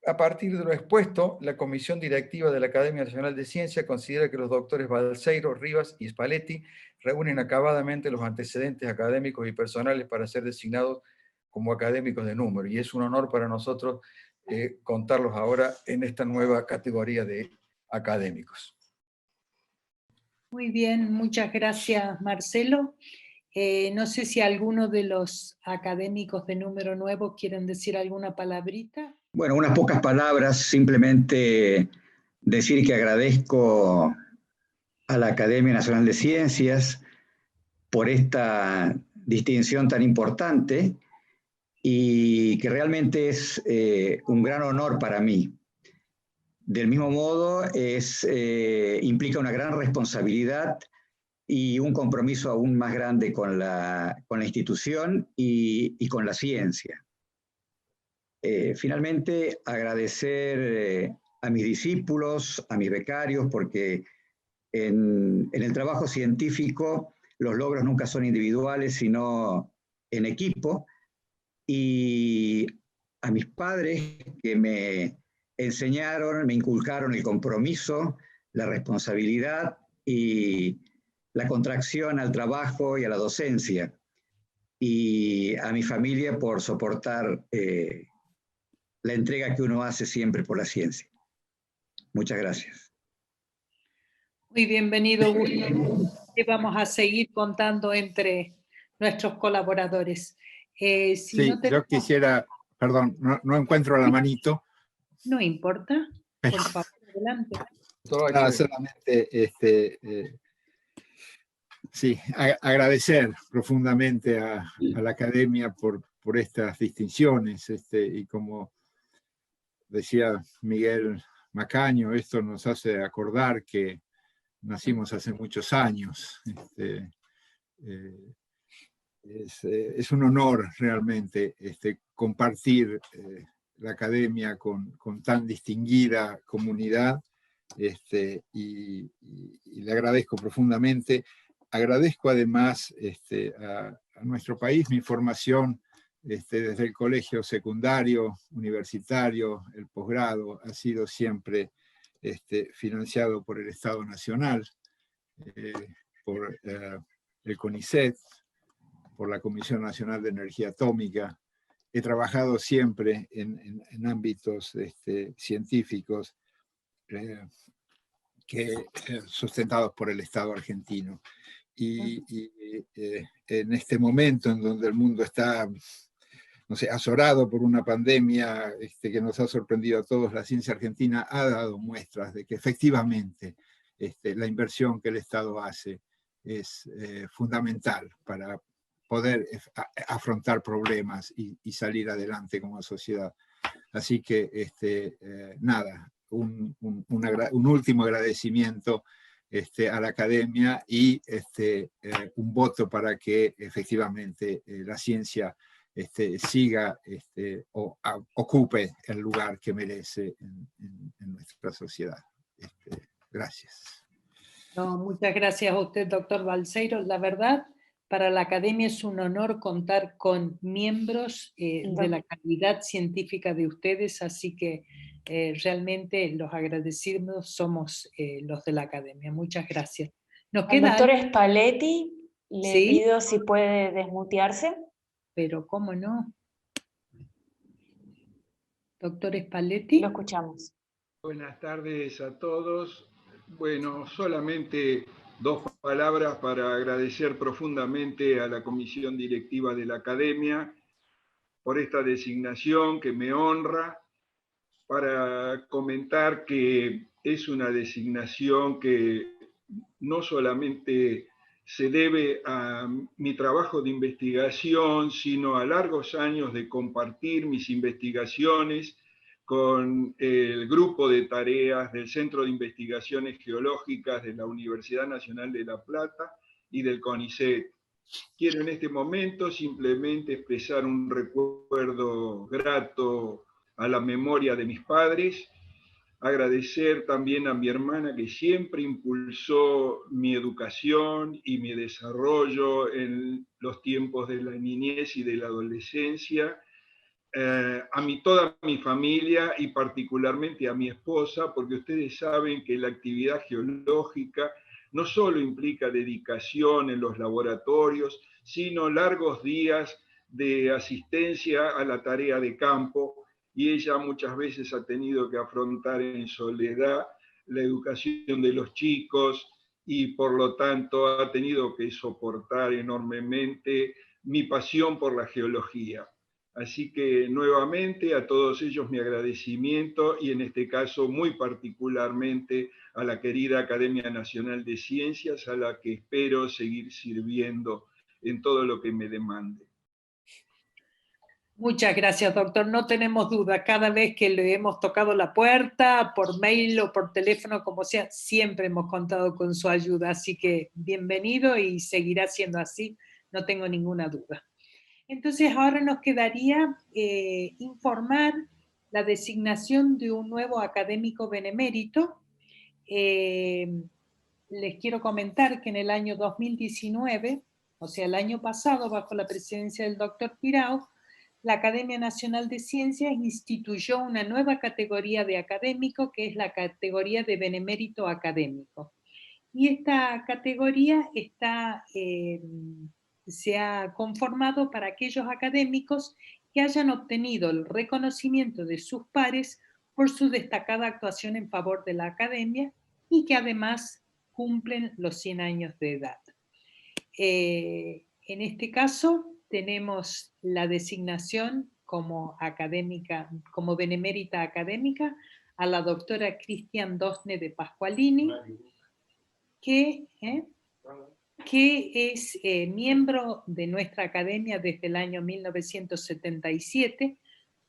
E: A partir de lo expuesto, la Comisión Directiva de la Academia Nacional de Ciencia considera que los doctores Balseiro, Rivas y Spalletti reúnen acabadamente los antecedentes académicos y personales para ser designados como académicos de número, y es un honor para nosotros contarlos ahora en esta nueva categoría de académicos.
A: Muy bien, muchas gracias, Marcelo. No sé si alguno de los académicos de número nuevo quieren decir alguna palabrita.
F: Bueno, unas pocas palabras, simplemente decir que agradezco a la Academia Nacional de Ciencias por esta distinción tan importante y que realmente es un gran honor para mí. Del mismo modo, implica una gran responsabilidad y un compromiso aún más grande con la institución y con la ciencia. Finalmente, agradecer a mis discípulos, a mis becarios, porque en el trabajo científico los logros nunca son individuales, sino en equipo, y a mis padres que me enseñaron, me inculcaron el compromiso, la responsabilidad y la contracción al trabajo y a la docencia. y a mi familia por soportar la entrega que uno hace siempre por la ciencia. Muchas gracias.
A: Muy bienvenido, Gustavo. Y vamos a seguir contando entre nuestros colaboradores.
G: Sí, yo quisiera, perdón, no encuentro la manito.
A: No importa, por favor, adelante.
G: Nada, solamente sí, agradecer profundamente a la Academia por estas distinciones, y como decía Miguel Macaño, esto nos hace acordar que nacimos hace muchos años. Es un honor realmente compartir la Academia con tan distinguida comunidad, y le agradezco profundamente. Agradezco además a nuestro país mi formación desde el colegio secundario, universitario, el posgrado, ha sido siempre financiado por el Estado Nacional, por el CONICET, por la Comisión Nacional de Energía Atómica. He trabajado siempre en ámbitos científicos sustentados por el Estado argentino. Y en este momento en donde el mundo está, no sé, azorado por una pandemia que nos ha sorprendido a todos, la ciencia argentina ha dado muestras de que efectivamente la inversión que el Estado hace es fundamental para poder afrontar problemas y salir adelante como sociedad. Así que, nada, un último agradecimiento a la Academia y un voto para que efectivamente la ciencia siga o ocupe el lugar que merece en nuestra sociedad. Gracias.
A: No, muchas gracias a usted, doctor Balseiro. La verdad, para la Academia es un honor contar con miembros de la calidad científica de ustedes, así que realmente los agradecidos somos los de la Academia. Muchas gracias. Nos queda
H: doctor Spalletti, le
A: ¿Sí?
H: pido si puede desmutearse.
A: Pero cómo no. Doctor Spalletti.
H: Lo escuchamos.
I: Buenas tardes a todos. Bueno, solamente 2 palabras para agradecer profundamente a la Comisión Directiva de la Academia por esta designación que me honra, para comentar que es una designación que no solamente se debe a mi trabajo de investigación, sino a largos años de compartir mis investigaciones con el grupo de tareas del Centro de Investigaciones Geológicas de la Universidad Nacional de La Plata y del CONICET. Quiero en este momento simplemente expresar un recuerdo grato a la memoria de mis padres, agradecer también a mi hermana que siempre impulsó mi educación y mi desarrollo en los tiempos de la niñez y de la adolescencia, a toda mi familia y particularmente a mi esposa, porque ustedes saben que la actividad geológica no solo implica dedicación en los laboratorios, sino largos días de asistencia a la tarea de campo, y ella muchas veces ha tenido que afrontar en soledad la educación de los chicos y por lo tanto ha tenido que soportar enormemente mi pasión por la geología. Así que nuevamente a todos ellos mi agradecimiento y en este caso muy particularmente a la querida Academia Nacional de Ciencias, a la que espero seguir sirviendo en todo lo que me demande.
A: Muchas gracias, doctor. No tenemos duda, cada vez que le hemos tocado la puerta, por mail o por teléfono, como sea, siempre hemos contado con su ayuda. Así que bienvenido y seguirá siendo así, no tengo ninguna duda. Entonces ahora nos quedaría informar la designación de un nuevo académico benemérito. Les quiero comentar que en el año 2019, o sea, el año pasado, bajo la presidencia del doctor Pirao, la Academia Nacional de Ciencias instituyó una nueva categoría de académico, que es la categoría de benemérito académico. Y esta categoría está se ha conformado para aquellos académicos que hayan obtenido el reconocimiento de sus pares por su destacada actuación en favor de la academia y que además cumplen los 100 años de edad. En este caso tenemos la designación como académica, como benemérita académica a la doctora Cristian Dosne de Pasqualini, que es miembro de nuestra academia desde el año 1977,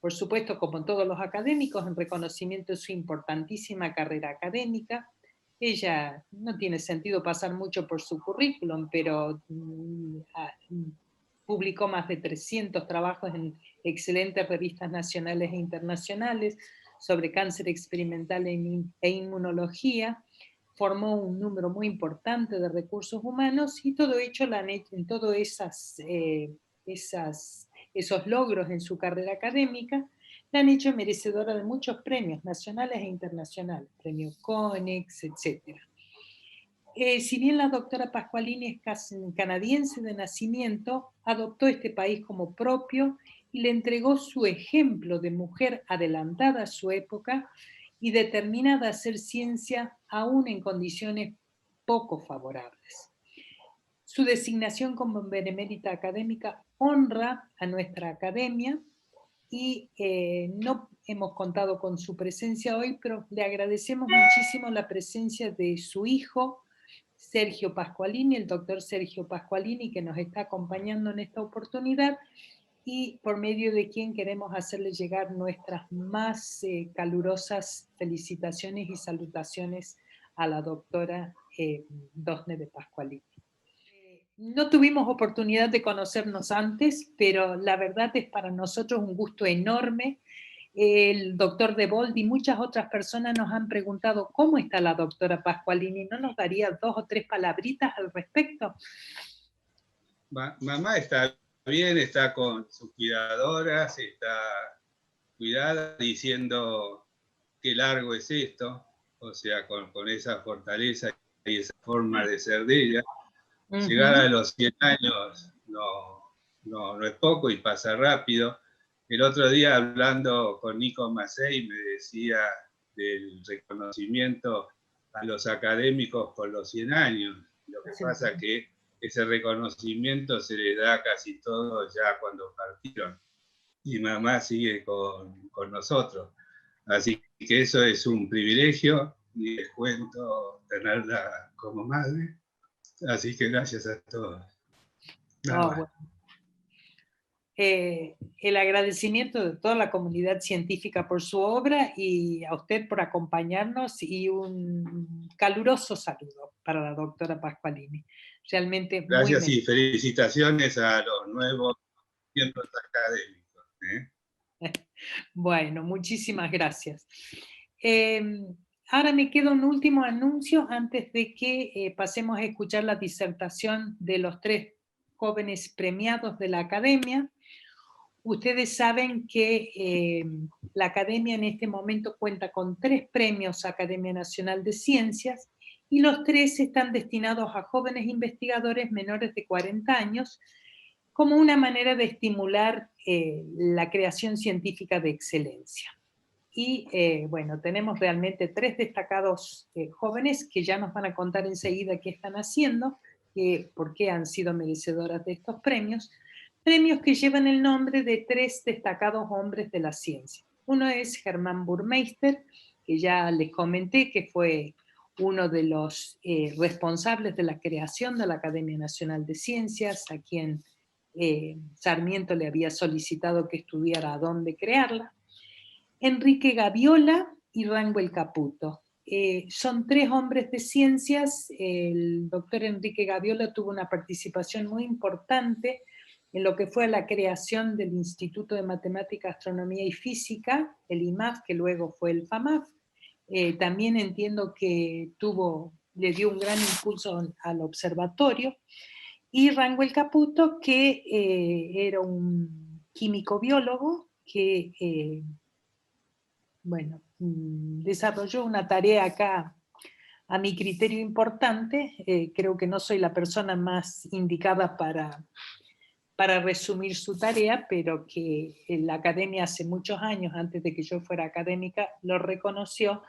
A: por supuesto, como todos los académicos, en reconocimiento de su importantísima carrera académica. Ella no tiene sentido pasar mucho por su currículum, pero publicó más de 300 trabajos en excelentes revistas nacionales e internacionales sobre cáncer experimental e inmunología. Formó un número muy importante de recursos humanos y todo hecho en todos esos logros en su carrera académica la han hecho merecedora de muchos premios nacionales e internacionales, premio Konex, etc. Si bien la doctora Pasqualini es canadiense de nacimiento, adoptó este país como propio y le entregó su ejemplo de mujer adelantada a su época y determinada a hacer ciencia aún en condiciones poco favorables. Su designación como benemérita académica honra a nuestra academia y no hemos contado con su presencia hoy, pero le agradecemos muchísimo la presencia de su hijo, Sergio Pasqualini, el doctor Sergio Pasqualini, que nos está acompañando en esta oportunidad y por medio de quien queremos hacerle llegar nuestras más calurosas felicitaciones y salutaciones a la doctora Dosne de Pasqualini. No tuvimos oportunidad de conocernos antes, pero la verdad es para nosotros un gusto enorme. El doctor De Boldi y muchas otras personas nos han preguntado cómo está la doctora Pasqualini. ¿No nos daría 2 o 3 palabritas al respecto?
J: Mamá está bien, está con sus cuidadoras, está cuidada, diciendo qué largo es esto, o sea, con esa fortaleza y esa forma de ser de ella. Llegar a los 100 años no es poco y pasa rápido. El otro día, hablando con Nico Macei, me decía del reconocimiento a los académicos con los 100 años. Lo que pasa es que ese reconocimiento se les da casi todo ya cuando partieron. Y mamá sigue con nosotros. Así que eso es un privilegio, y les cuento tenerla como madre. Así que gracias a todos.
A: Bueno. El agradecimiento de toda la comunidad científica por su obra y a usted por acompañarnos y un caluroso saludo para la doctora Pasqualini. Realmente
J: gracias
A: muy
J: y felicitaciones a los nuevos miembros académicos.
A: Bueno, muchísimas gracias. Ahora me queda un último anuncio antes de que pasemos a escuchar la disertación de los 3 jóvenes premiados de la Academia. Ustedes saben que la Academia en este momento cuenta con 3 premios Academia Nacional de Ciencias y los 3 están destinados a jóvenes investigadores menores de 40 años como una manera de estimular la creación científica de excelencia. Y bueno, tenemos realmente 3 destacados jóvenes que ya nos van a contar enseguida qué están haciendo, por qué han sido merecedoras de estos premios. Premios que llevan el nombre de 3 destacados hombres de la ciencia. Uno es Germán Burmeister, que ya les comenté que fue uno de los responsables de la creación de la Academia Nacional de Ciencias, a quien Sarmiento le había solicitado que estudiara a dónde crearla. Enrique Gaviola y Ranguel Caputo. Son 3 hombres de ciencias. El doctor Enrique Gaviola tuvo una participación muy importante en lo que fue la creación del Instituto de Matemática, Astronomía y Física, el IMAF, que luego fue el FAMAF. También entiendo que le dio un gran impulso al observatorio. Y Ranguel Caputo, que era un químico biólogo que, bueno, desarrolló una tarea acá a mi criterio importante. Creo que no soy la persona más indicada para resumir su tarea, pero que la academia hace muchos años, antes de que yo fuera académica, lo reconoció.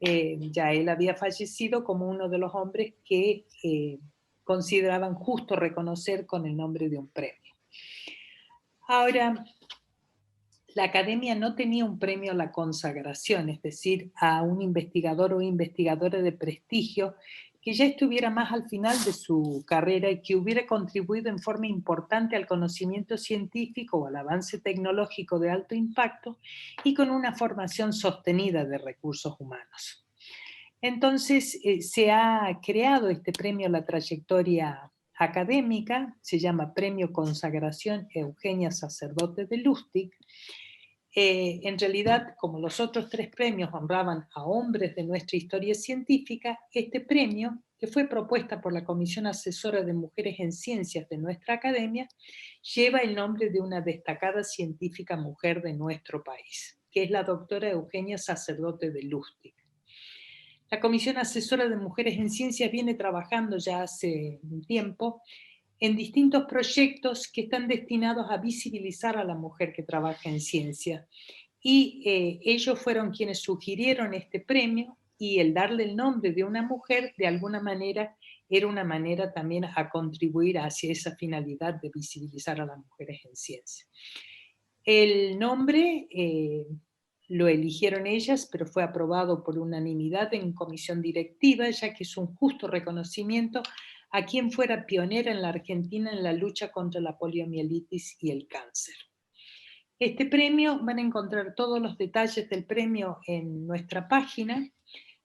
A: Ya él había fallecido como uno de los hombres que consideraban justo reconocer con el nombre de un premio. Ahora, la academia no tenía un premio a la consagración, es decir, a un investigador o investigadora de prestigio que ya estuviera más al final de su carrera y que hubiera contribuido en forma importante al conocimiento científico o al avance tecnológico de alto impacto y con una formación sostenida de recursos humanos. Entonces, se ha creado este premio a la trayectoria académica, se llama Premio Consagración Eugenia Sacerdote de Lustig. En realidad, como los otros 3 premios honraban a hombres de nuestra historia científica, este premio, que fue propuesta por la Comisión Asesora de Mujeres en Ciencias de nuestra academia, lleva el nombre de una destacada científica mujer de nuestro país, que es la doctora Eugenia Sacerdote de Lustig. La Comisión Asesora de Mujeres en Ciencias viene trabajando ya hace un tiempo en distintos proyectos que están destinados a visibilizar a la mujer que trabaja en ciencia. Y ellos fueron quienes sugirieron este premio, y el darle el nombre de una mujer, de alguna manera, era una manera también a contribuir hacia esa finalidad de visibilizar a las mujeres en ciencia. El nombre lo eligieron ellas, pero fue aprobado por unanimidad en comisión directiva, ya que es un justo reconocimiento a quien fuera pionera en la Argentina en la lucha contra la poliomielitis y el cáncer. Este premio, van a encontrar todos los detalles del premio en nuestra página,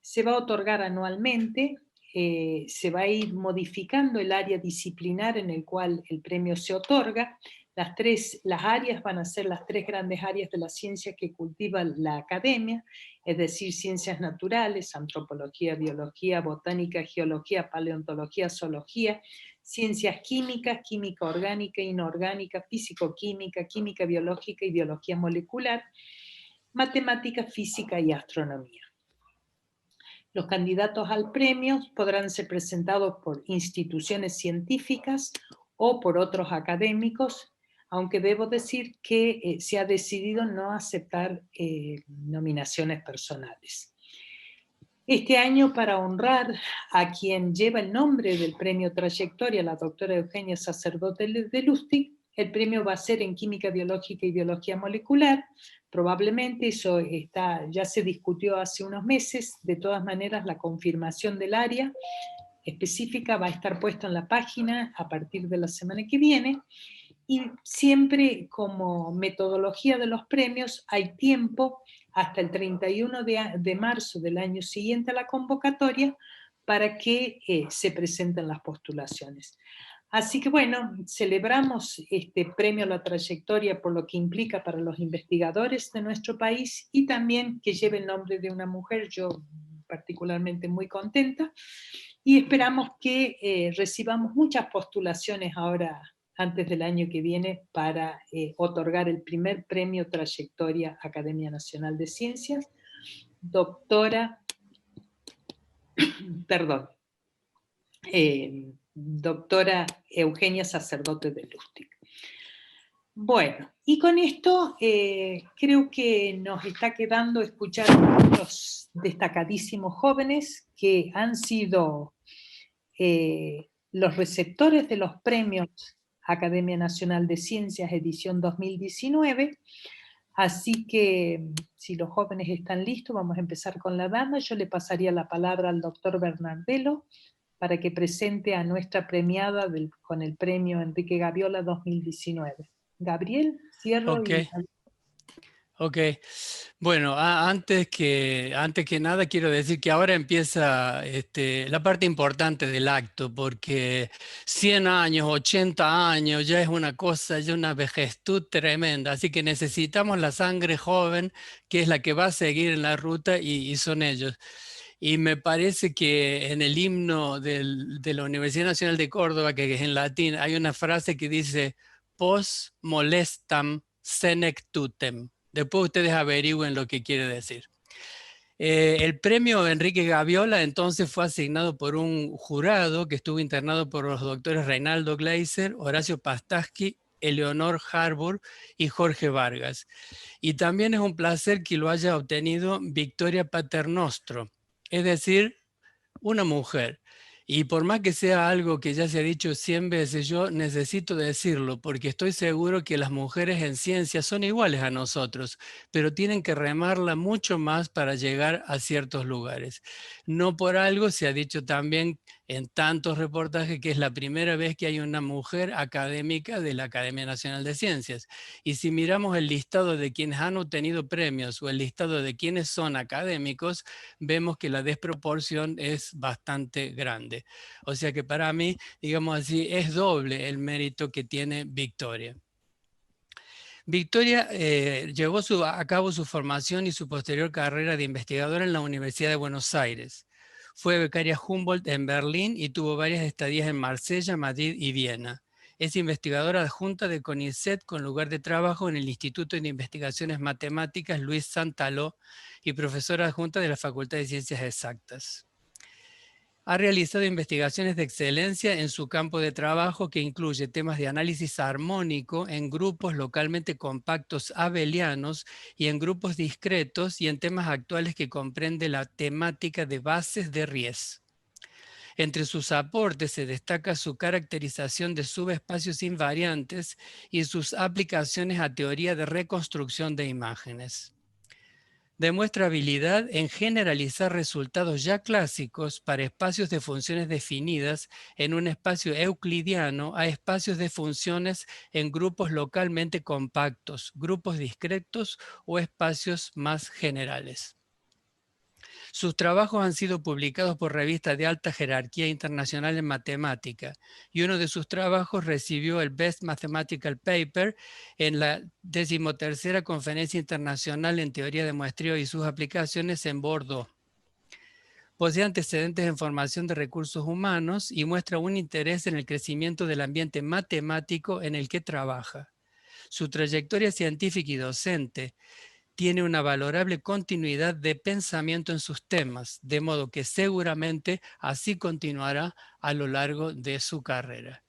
A: se va a otorgar anualmente, se va a ir modificando el área disciplinar en el cual el premio se otorga. Las áreas van a ser las 3 grandes áreas de la ciencia que cultiva la academia, es decir, ciencias naturales, antropología, biología, botánica, geología, paleontología, zoología, ciencias químicas, química orgánica, inorgánica, físico-química, química biológica y biología molecular, matemática, física y astronomía. Los candidatos al premio podrán ser presentados por instituciones científicas o por otros académicos, aunque debo decir que se ha decidido no aceptar nominaciones personales. Este año, para honrar a quien lleva el nombre del premio Trayectoria, la doctora Eugenia Sacerdote de Lustig, el premio va a ser en Química Biológica y Biología Molecular. Probablemente eso ya se discutió hace unos meses. De todas maneras, la confirmación del área específica va a estar puesta en la página a partir de la semana que viene. Y siempre, como metodología de los premios, hay tiempo hasta el 31 de marzo del año siguiente a la convocatoria para que se presenten las postulaciones. Así que bueno, celebramos este premio a la trayectoria por lo que implica para los investigadores de nuestro país y también que lleve el nombre de una mujer, yo particularmente muy contenta, y esperamos que recibamos muchas postulaciones ahora antes del año que viene para otorgar el primer premio Trayectoria Academia Nacional de Ciencias, doctora Eugenia Sacerdote de Lustig. Bueno, y con esto creo que nos está quedando escuchar a los destacadísimos jóvenes que han sido los receptores de los premios Academia Nacional de Ciencias edición 2019, así que si los jóvenes están listos, vamos a empezar con la dama. Yo le pasaría la palabra al doctor Bernardelo para que presente a nuestra premiada con el premio Enrique Gaviola 2019. Gabriel, cierro.
C: Okay. Ok, bueno, antes que nada quiero decir que ahora empieza la parte importante del acto, porque 100 años, 80 años ya es una cosa, ya una vejestud tremenda, así que necesitamos la sangre joven, que es la que va a seguir en la ruta, y son ellos. Y me parece que en el himno de la Universidad Nacional de Córdoba, que es en latín, hay una frase que dice «Pos molestam senectutem». Después ustedes averigüen lo que quiere decir. El premio Enrique Gaviola entonces fue asignado por un jurado que estuvo internado por los doctores Reinaldo Gleiser, Horacio Pastazchi, Eleonor Harbour y Jorge Vargas. Y también es un placer que lo haya obtenido Victoria Paternostro, es decir, una mujer. Y por más que sea algo que ya se ha dicho 100 veces, yo necesito decirlo porque estoy seguro que las mujeres en ciencia son iguales a nosotros, pero tienen que remarla mucho más para llegar a ciertos lugares. No por algo se ha dicho también en tantos reportajes que es la primera vez que hay una mujer académica de la Academia Nacional de Ciencias. Y si miramos el listado de quienes han obtenido premios o el listado de quienes son académicos, vemos que la desproporción es bastante grande. O sea que para mí, digamos así, es doble el mérito que tiene Victoria. Victoria llevó a cabo su formación y su posterior carrera de investigadora en la Universidad de Buenos Aires. Fue becaria Humboldt en Berlín y tuvo varias estadías en Marsella, Madrid y Viena. Es investigadora adjunta de CONICET con lugar de trabajo en el Instituto de Investigaciones Matemáticas Luis Santaló y profesora adjunta de la Facultad de Ciencias Exactas. Ha realizado investigaciones de excelencia en su campo de trabajo que incluye temas de análisis armónico en grupos localmente compactos abelianos y en grupos discretos y en temas actuales que comprende la temática de bases de Ries. Entre sus aportes se destaca su caracterización de subespacios invariantes y sus aplicaciones a teoría de reconstrucción de imágenes. Demuestra habilidad en generalizar resultados ya clásicos para espacios de funciones definidas en un espacio euclidiano a espacios de funciones en grupos localmente compactos, grupos discretos o espacios más generales. Sus trabajos han sido publicados por revistas de alta jerarquía internacional en matemática y uno de sus trabajos recibió el Best Mathematical Paper en la 13ª Conferencia Internacional en Teoría de Muestreo y sus aplicaciones en Bordeaux. Posee antecedentes en formación de recursos humanos y muestra un interés en el crecimiento del ambiente matemático en el que trabaja. Su trayectoria científica y docente tiene una valorable continuidad de pensamiento en sus temas, de modo que seguramente así continuará a lo largo de su carrera.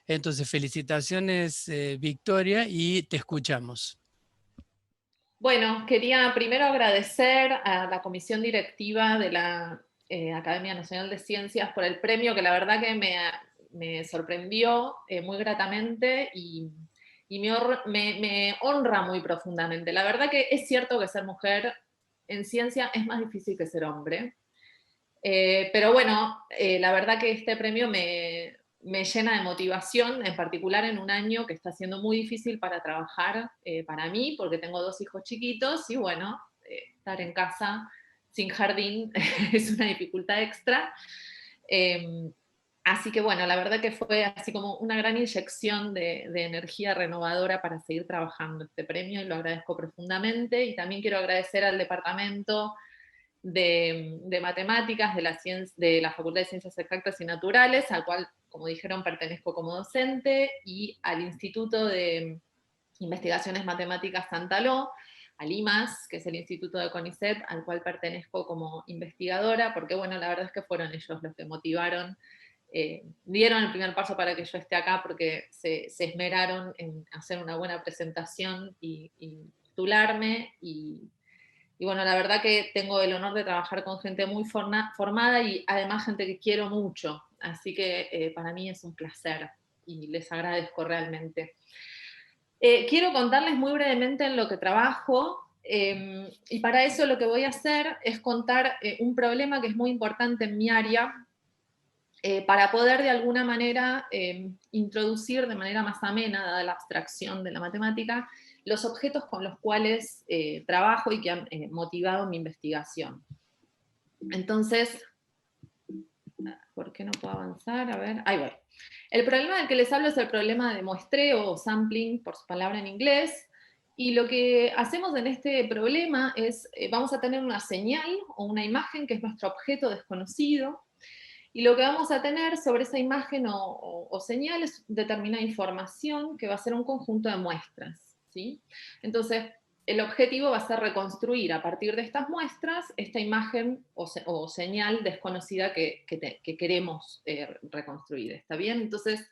C: Entonces, felicitaciones, Victoria, y te escuchamos.
K: Bueno, quería primero agradecer a la comisión directiva de la Academia Nacional de Ciencias por el premio, que la verdad que me sorprendió muy gratamente y me honra muy profundamente. La verdad que es cierto que ser mujer en ciencia es más difícil que ser hombre, pero bueno, la verdad que este premio me llena de motivación, en particular en un año que está siendo muy difícil para trabajar para mí, porque tengo 2 hijos chiquitos y bueno, estar en casa sin jardín es una dificultad extra. Así que bueno, la verdad que fue así como una gran inyección de energía renovadora para seguir trabajando este premio y lo agradezco profundamente. Y también quiero agradecer al Departamento de Matemáticas de la Facultad de Ciencias Exactas y Naturales, al cual, como dijeron, pertenezco como docente, y al Instituto de Investigaciones Matemáticas Santaló, al IMAS, que es el Instituto de CONICET, al cual pertenezco como investigadora, porque bueno, la verdad es que fueron ellos los que motivaron, dieron el primer paso para que yo esté acá, porque se esmeraron en hacer una buena presentación y titularme, y bueno, la verdad que tengo el honor de trabajar con gente muy formada y además gente que quiero mucho, así que para mí es un placer y les agradezco realmente. Quiero contarles muy brevemente en lo que trabajo, y para eso lo que voy a hacer es contar un problema que es muy importante en mi área, para poder de alguna manera introducir de manera más amena, dada la abstracción de la matemática, los objetos con los cuales trabajo y que han motivado mi investigación. Entonces, ¿por qué no puedo avanzar? A ver, ahí voy. El problema del que les hablo es el problema de muestreo o sampling, por su palabra en inglés, y lo que hacemos en este problema es, vamos a tener una señal o una imagen que es nuestro objeto desconocido, y lo que vamos a tener sobre esa imagen o señal es determinada información que va a ser un conjunto de muestras, ¿sí? Entonces, el objetivo va a ser reconstruir a partir de estas muestras esta imagen o señal desconocida que queremos reconstruir, ¿está bien? Entonces,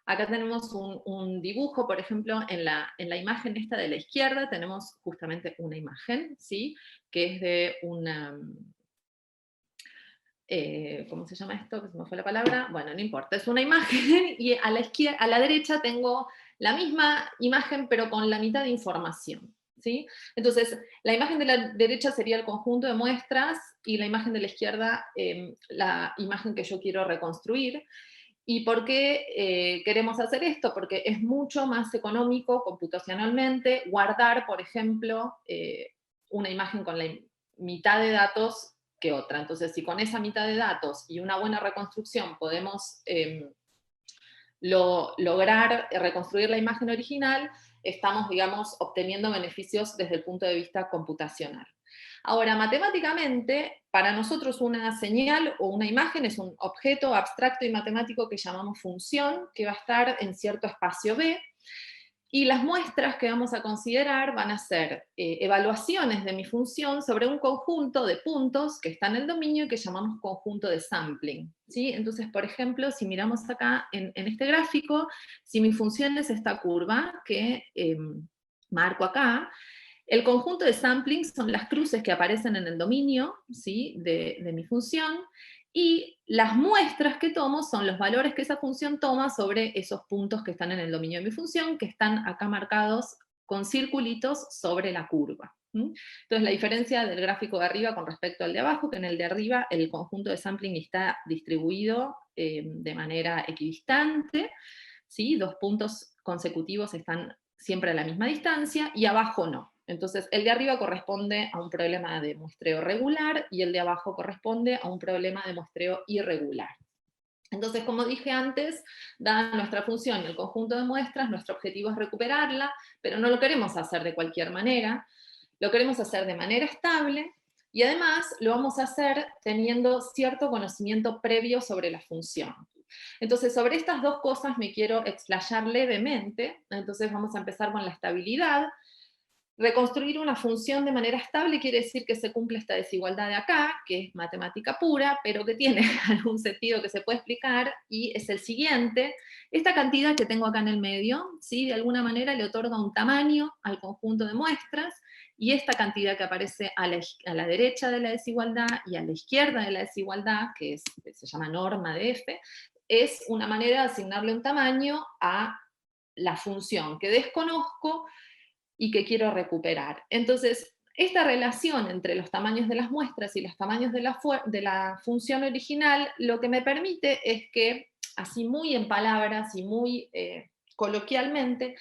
K: acá tenemos un dibujo, por ejemplo, en la imagen esta de la izquierda tenemos justamente una imagen, ¿sí? Que es de una... ¿cómo se llama esto? Que se me fue la palabra. Bueno, no importa, es una imagen y a la derecha tengo la misma imagen pero con la mitad de información, ¿sí? Entonces, la imagen de la derecha sería el conjunto de muestras y la imagen de la izquierda la imagen que yo quiero reconstruir. ¿Y por qué queremos hacer esto? Porque es mucho más económico computacionalmente guardar, por ejemplo, una imagen con la mitad de datos que otra. Entonces, si con esa mitad de datos y una buena reconstrucción podemos lograr reconstruir la imagen original, estamos, digamos, obteniendo beneficios desde el punto de vista computacional. Ahora, matemáticamente, para nosotros una señal o una imagen es un objeto abstracto y matemático que llamamos función, que va a estar en cierto espacio B, y las muestras que vamos a considerar van a ser evaluaciones de mi función sobre un conjunto de puntos que está en el dominio y que llamamos conjunto de sampling, ¿sí? Entonces, por ejemplo, si miramos acá en este gráfico, si mi función es esta curva que marco acá, el conjunto de sampling son las cruces que aparecen en el dominio, ¿sí? de mi función, y las muestras que tomo son los valores que esa función toma sobre esos puntos que están en el dominio de mi función, que están acá marcados con circulitos sobre la curva. Entonces, la diferencia del gráfico de arriba con respecto al de abajo, que en el de arriba el conjunto de sampling está distribuido de manera equidistante, ¿sí? 2 puntos consecutivos están siempre a la misma distancia, y abajo no. Entonces, el de arriba corresponde a un problema de muestreo regular y el de abajo corresponde a un problema de muestreo irregular. Entonces, como dije antes, dada nuestra función y el conjunto de muestras, nuestro objetivo es recuperarla, pero no lo queremos hacer de cualquier manera, lo queremos hacer de manera estable, y además lo vamos a hacer teniendo cierto conocimiento previo sobre la función. Entonces, sobre estas dos cosas me quiero explayar levemente. Entonces vamos a empezar con la estabilidad. Reconstruir una función de manera estable quiere decir que se cumple esta desigualdad de acá, que es matemática pura, pero que tiene algún sentido que se puede explicar, y es el siguiente. Esta cantidad que tengo acá en el medio, ¿sí? De alguna manera le otorga un tamaño al conjunto de muestras, y esta cantidad que aparece a la derecha de la desigualdad y a la izquierda de la desigualdad, que se llama norma de F, es una manera de asignarle un tamaño a la función que desconozco y que quiero recuperar. Entonces, esta relación entre los tamaños de las muestras y los tamaños de la función original, lo que me permite es que, así muy en palabras y muy coloquialmente,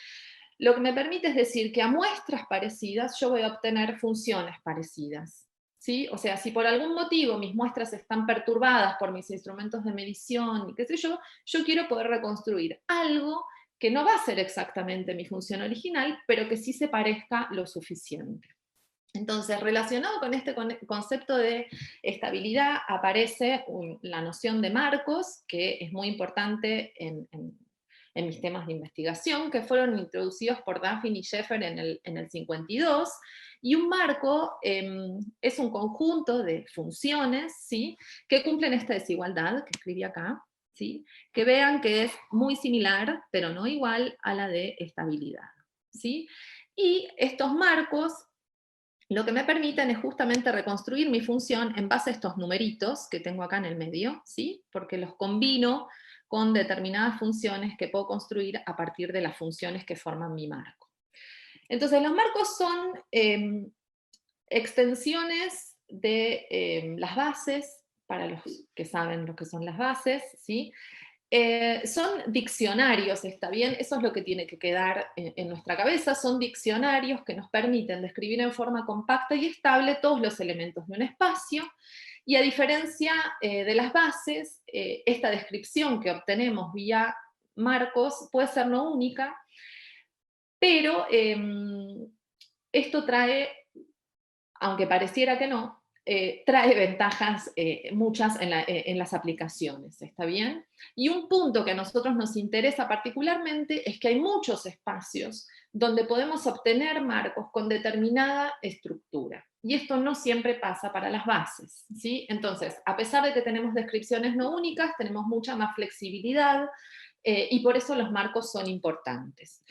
K: lo que me permite es decir que a muestras parecidas yo voy a obtener funciones parecidas. ¿Sí? O sea, si por algún motivo mis muestras están perturbadas por mis instrumentos de medición y qué sé yo quiero poder reconstruir algo que no va a ser exactamente mi función original, pero que sí se parezca lo suficiente. Entonces, relacionado con este concepto de estabilidad, aparece la noción de marcos, que es muy importante en mis temas de investigación, que fueron introducidos por Duffin y Sheffer en el 52, y un marco es un conjunto de funciones, ¿sí? Que cumplen esta desigualdad, que escribí acá, ¿sí? Que vean que es muy similar, pero no igual a la de estabilidad, ¿sí? Y estos marcos lo que me permiten es justamente reconstruir mi función en base a estos numeritos que tengo acá en el medio, ¿sí? Porque los combino con determinadas funciones que puedo construir a partir de las funciones que forman mi marco. Entonces, los marcos son extensiones de las bases, para los que saben lo que son las bases, ¿sí? Son diccionarios, ¿está bien? Eso es lo que tiene que quedar en nuestra cabeza. Son diccionarios que nos permiten describir en forma compacta y estable todos los elementos de un espacio, y a diferencia de las bases, esta descripción que obtenemos vía marcos puede ser no única, pero esto trae, aunque pareciera que no, trae ventajas muchas en las aplicaciones, ¿está bien? Y un punto que a nosotros nos interesa particularmente es que hay muchos espacios donde podemos obtener marcos con determinada estructura. Y esto no siempre pasa para las bases, ¿sí? Entonces, a pesar de que tenemos descripciones no únicas, tenemos mucha más flexibilidad y por eso los marcos son importantes.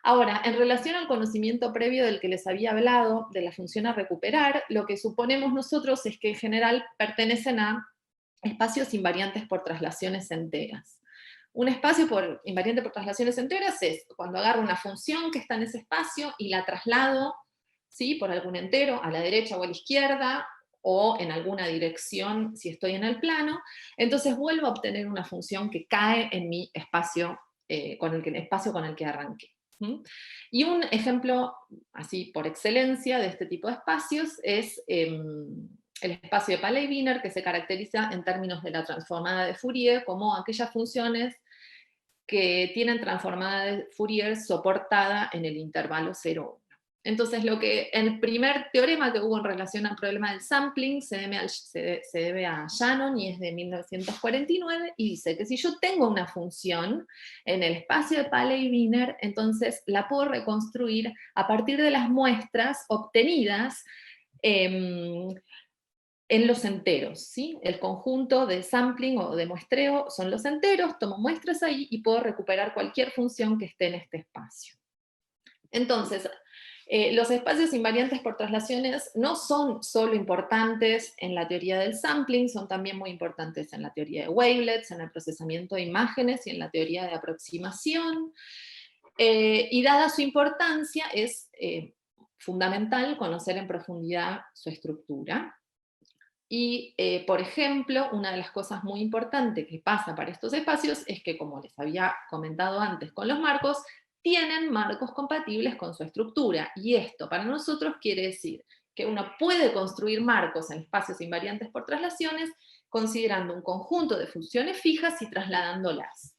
K: Ahora, en relación al conocimiento previo del que les había hablado, de la función a recuperar, lo que suponemos nosotros es que en general pertenecen a espacios invariantes por traslaciones enteras. Un espacio invariante por traslaciones enteras es cuando agarro una función que está en ese espacio y la traslado, ¿sí?, por algún entero, a la derecha o a la izquierda, o en alguna dirección si estoy en el plano, entonces vuelvo a obtener una función que cae en mi espacio, con el que arranqué. Y un ejemplo, así por excelencia, de este tipo de espacios es el espacio de Paley-Wiener, que se caracteriza en términos de la transformada de Fourier como aquellas funciones que tienen transformada de Fourier soportada en el intervalo 0,1. Entonces, el primer teorema que hubo en relación al problema del sampling se debe a Shannon y es de 1949, y dice que si yo tengo una función en el espacio de Paley-Wiener, entonces la puedo reconstruir a partir de las muestras obtenidas en los enteros, ¿sí? El conjunto de sampling o de muestreo son los enteros, tomo muestras ahí y puedo recuperar cualquier función que esté en este espacio. Entonces, los espacios invariantes por traslaciones no son solo importantes en la teoría del sampling, son también muy importantes en la teoría de wavelets, en el procesamiento de imágenes y en la teoría de aproximación. Y dada su importancia, es fundamental conocer en profundidad su estructura. Y, por ejemplo, una de las cosas muy importantes que pasa para estos espacios es que, como les había comentado antes con los marcos, tienen marcos compatibles con su estructura. Y esto para nosotros quiere decir que uno puede construir marcos en espacios invariantes por traslaciones considerando un conjunto de funciones fijas y trasladándolas.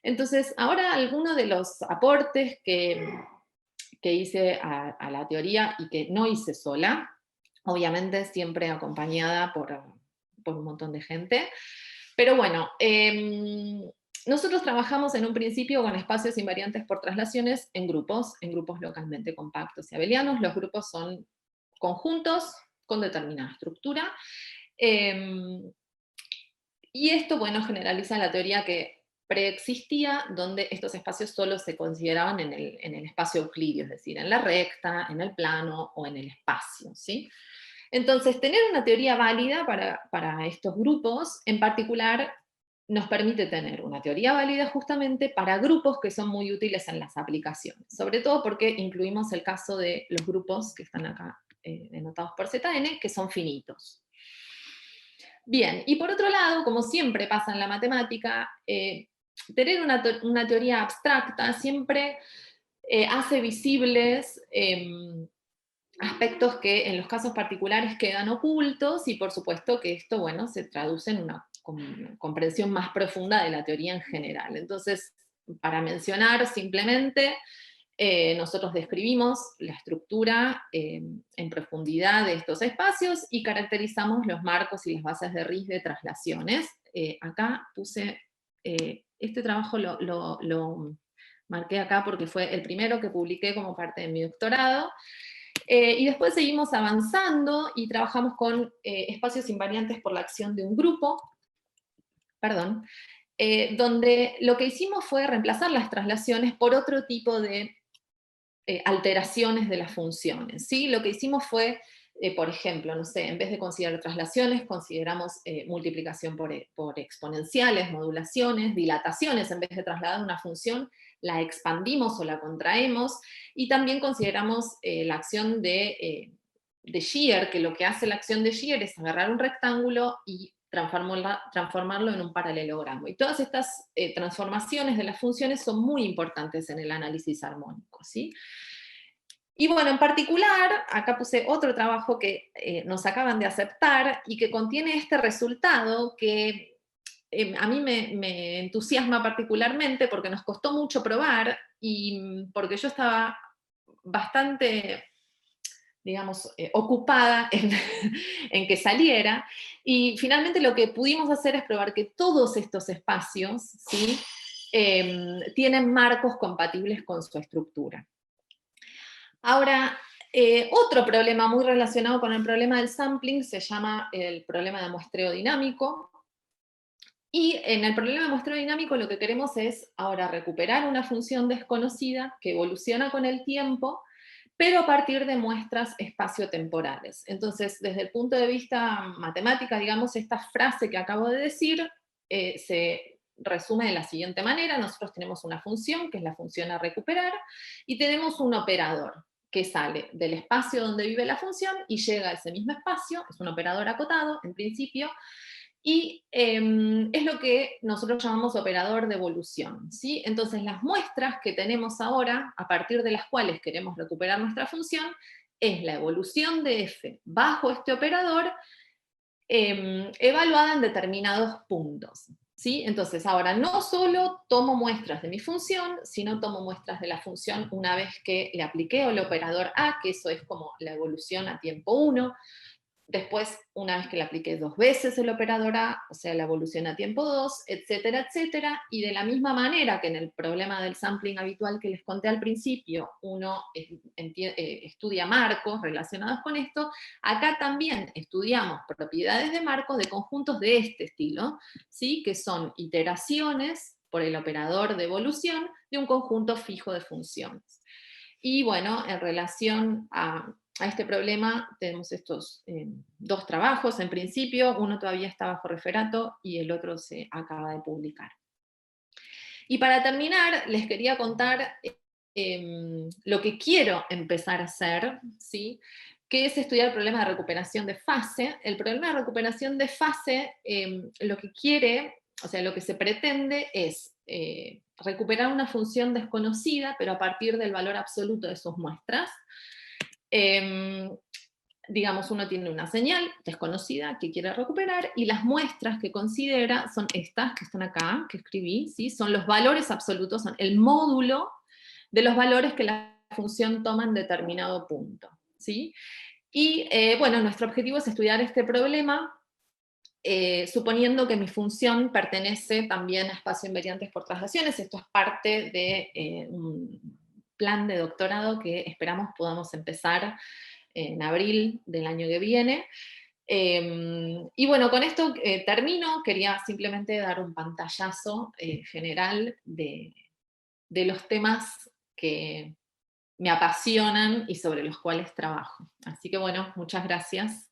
K: Entonces, ahora algunos de los aportes que hice a la teoría y que no hice sola, obviamente siempre acompañada por un montón de gente, pero bueno, nosotros trabajamos en un principio con espacios invariantes por traslaciones en grupos localmente compactos y abelianos. Los grupos son conjuntos con determinada estructura, y esto, bueno, generaliza la teoría que preexistía, donde estos espacios solo se consideraban en el espacio euclidio, es decir, en la recta, en el plano o en el espacio, ¿sí? Entonces, tener una teoría válida para estos grupos, en particular, nos permite tener una teoría válida justamente para grupos que son muy útiles en las aplicaciones, sobre todo porque incluimos el caso de los grupos que están acá denotados por ZN, que son finitos. Bien, y por otro lado, como siempre pasa en la matemática, tener una teoría abstracta siempre hace visibles aspectos que en los casos particulares quedan ocultos, y por supuesto que esto, bueno, se traduce en una comprensión más profunda de la teoría en general. Entonces, para mencionar simplemente, nosotros describimos la estructura en profundidad de estos espacios y caracterizamos los marcos y las bases de RIS de traslaciones. Acá puse, este trabajo lo marqué acá porque fue el primero que publiqué como parte de mi doctorado. Y después seguimos avanzando y trabajamos con espacios invariantes por la acción de un grupo, donde lo que hicimos fue reemplazar las traslaciones por otro tipo de alteraciones de las funciones, ¿sí? Lo que hicimos fue, por ejemplo, no sé, en vez de considerar traslaciones, consideramos multiplicación por exponenciales, modulaciones, dilataciones. En vez de trasladar una función, la expandimos o la contraemos, y también consideramos la acción de Shear, que lo que hace la acción de Shear es agarrar un rectángulo y transformarlo en un paralelogramo. Y todas estas transformaciones de las funciones son muy importantes en el análisis armónico, ¿sí? Y bueno, en particular, acá puse otro trabajo que nos acaban de aceptar y que contiene este resultado que a mí me entusiasma particularmente porque nos costó mucho probar y porque yo estaba bastante digamos, ocupada en que saliera, y finalmente lo que pudimos hacer es probar que todos estos espacios, ¿sí?, tienen marcos compatibles con su estructura. Ahora, otro problema muy relacionado con el problema del sampling se llama el problema de muestreo dinámico, y en el problema de muestreo dinámico lo que queremos es ahora recuperar una función desconocida que evoluciona con el tiempo, pero a partir de muestras espaciotemporales. Entonces, desde el punto de vista matemática, digamos, esta frase que acabo de decir se resume de la siguiente manera. Nosotros tenemos una función, que es la función a recuperar, y tenemos un operador que sale del espacio donde vive la función y llega a ese mismo espacio, es un operador acotado, en principio, y es lo que nosotros llamamos operador de evolución, ¿sí? Entonces las muestras que tenemos ahora, a partir de las cuales queremos recuperar nuestra función, es la evolución de f bajo este operador, evaluada en determinados puntos, ¿sí? Entonces ahora no solo tomo muestras de mi función, sino tomo muestras de la función una vez que le apliqué el operador a, que eso es como la evolución a tiempo 1, después, una vez que le apliqué 2 veces el operador a, o sea, la evolución a tiempo 2, etcétera, etcétera, y de la misma manera que en el problema del sampling habitual que les conté al principio, uno estudia marcos relacionados con esto, acá también estudiamos propiedades de marcos de conjuntos de este estilo, ¿sí?, que son iteraciones por el operador de evolución de un conjunto fijo de funciones. Y bueno, en relación a este problema tenemos estos 2 trabajos, en principio, uno todavía está bajo referato y el otro se acaba de publicar. Y para terminar, les quería contar lo que quiero empezar a hacer, ¿sí?, que es estudiar el problema de recuperación de fase. El problema de recuperación de fase, lo que quiere, o sea, lo que se pretende es recuperar una función desconocida, pero a partir del valor absoluto de sus muestras. Digamos, uno tiene una señal desconocida que quiere recuperar, y las muestras que considera son estas que están acá, que escribí, ¿sí?, son los valores absolutos, son el módulo de los valores que la función toma en determinado punto, ¿sí? Y bueno, nuestro objetivo es estudiar este problema suponiendo que mi función pertenece también a espacio invariantes por traslaciones. Esto es parte de un plan de doctorado que esperamos podamos empezar en abril del año que viene. Y bueno, con esto termino. Quería simplemente dar un pantallazo general de los temas que me apasionan y sobre los cuales trabajo. Así que bueno, muchas gracias.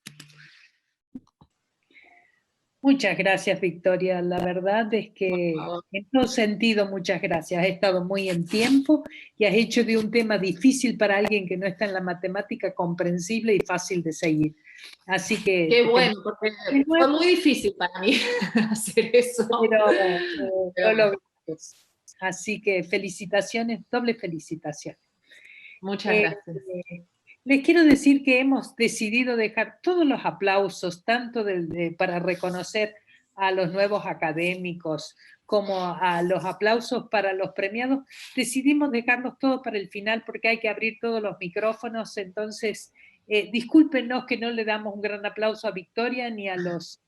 A: Muchas gracias, Victoria. La verdad es que en todo sentido, muchas gracias. Has estado muy en tiempo y has hecho de un tema difícil para alguien que no está en la matemática comprensible y fácil de seguir. Así que...
K: Qué bueno, porque fue muy difícil para mí hacer eso.
A: Pero lo logramos. Así que felicitaciones, doble felicitaciones.
K: Muchas gracias.
A: Les quiero decir que hemos decidido dejar todos los aplausos, tanto para reconocer a los nuevos académicos, como a los aplausos para los premiados. Decidimos dejarlos todos para el final porque hay que abrir todos los micrófonos. Entonces, discúlpenos que no le damos un gran aplauso a Victoria ni a los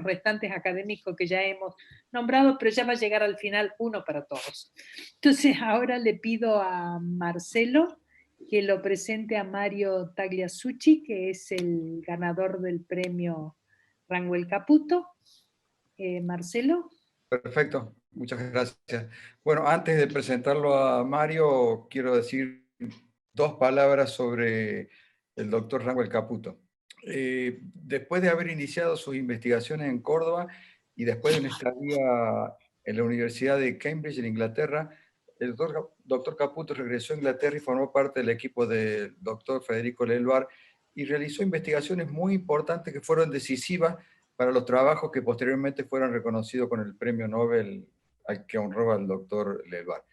A: restantes académicos que ya hemos nombrado, pero ya va a llegar al final uno para todos. Entonces, ahora le pido a Marcelo que lo presente a Mario Tagliasucci, que es el ganador del premio Ranguel Caputo. Marcelo.
E: Perfecto, muchas gracias. Bueno, antes de presentarlo a Mario, quiero decir 2 palabras sobre el doctor Ranguel Caputo. Después de haber iniciado sus investigaciones en Córdoba y después de una estadía en la Universidad de Cambridge, en Inglaterra, el doctor Caputo regresó a Inglaterra y formó parte del equipo del doctor Federico Lelvar y realizó investigaciones muy importantes que fueron decisivas para los trabajos que posteriormente fueron reconocidos con el premio Nobel al que honró al doctor Lelvar.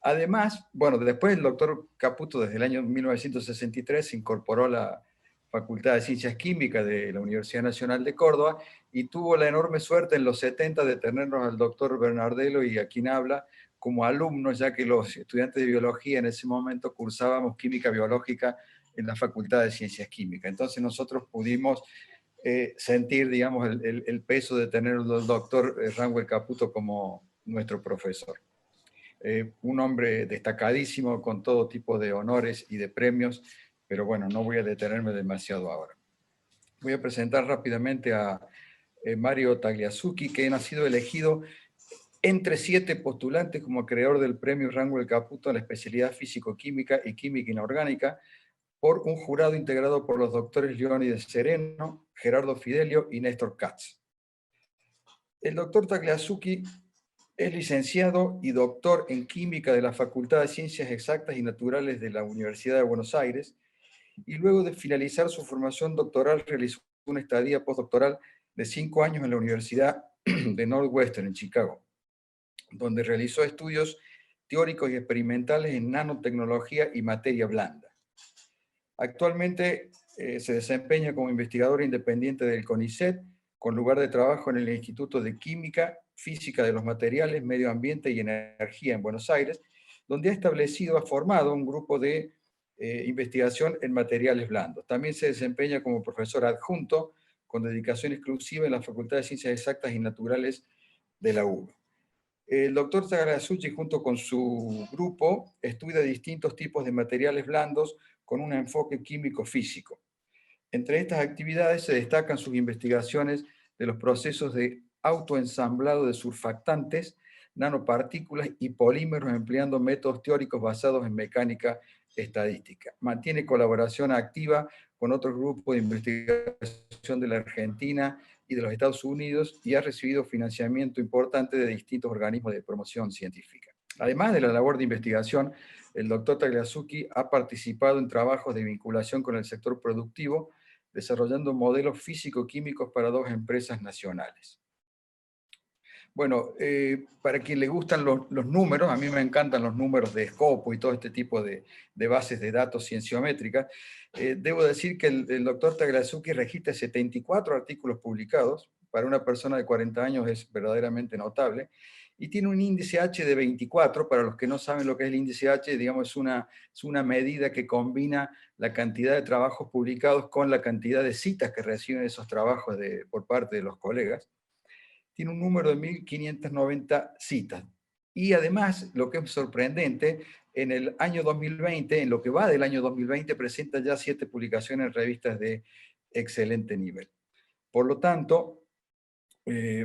E: Además, bueno, después el doctor Caputo desde el año 1963 se incorporó a la Facultad de Ciencias Químicas de la Universidad Nacional de Córdoba y tuvo la enorme suerte en los 70 de tenernos al doctor Bernardelo y a quien habla como alumnos, ya que los estudiantes de biología en ese momento cursábamos química biológica en la Facultad de Ciencias Químicas. Entonces nosotros pudimos sentir, digamos, el peso de tener al doctor Rangel Caputo como nuestro profesor. Un hombre destacadísimo con todo tipo de honores y de premios, pero bueno, no voy a detenerme demasiado ahora. Voy a presentar rápidamente a Mario Tagliasucchi, que ha sido elegido entre 7 postulantes como creador del premio Rangel Caputo en la especialidad físico-química y química inorgánica por un jurado integrado por los doctores Leónidas Sereno, Gerardo Fidelio y Néstor Katz. El doctor Tagliasucchi es licenciado y doctor en química de la Facultad de Ciencias Exactas y Naturales de la Universidad de Buenos Aires, y luego de finalizar su formación doctoral realizó una estadía postdoctoral de 5 años en la Universidad de Northwestern en Chicago, donde realizó estudios teóricos y experimentales en nanotecnología y materia blanda. Actualmente se desempeña como investigador independiente del CONICET, con lugar de trabajo en el Instituto de Química, Física de los Materiales, Medio Ambiente y Energía en Buenos Aires, donde ha formado un grupo de investigación en materiales blandos. También se desempeña como profesor adjunto, con dedicación exclusiva en la Facultad de Ciencias Exactas y Naturales de la UBA. El doctor Tagliasucchi, junto con su grupo, estudia distintos tipos de materiales blandos con un enfoque químico-físico. Entre estas actividades se destacan sus investigaciones de los procesos de autoensamblado de surfactantes, nanopartículas y polímeros empleando métodos teóricos basados en mecánica estadística. Mantiene colaboración activa con otros grupos de investigación de la Argentina y de los Estados Unidos y ha recibido financiamiento importante de distintos organismos de promoción científica. Además de la labor de investigación, el doctor Tagliasucchi ha participado en trabajos de vinculación con el sector productivo, desarrollando modelos físico-químicos para 2 empresas nacionales. Bueno, para quien le gustan los números, a mí me encantan los números de Scopus y todo este tipo de bases de datos cienciométricas. Debo decir que el doctor Tagliasucchi registra 74 artículos publicados. Para una persona de 40 años es verdaderamente notable. Y tiene un índice H de 24. Para los que no saben lo que es el índice H, digamos, es una medida que combina la cantidad de trabajos publicados con la cantidad de citas que reciben esos trabajos por parte de los colegas. Tiene un número de 1.590 citas. Y además, lo que es sorprendente, en el año 2020, en lo que va del año 2020, presenta ya 7 publicaciones en revistas de excelente nivel. Por lo tanto,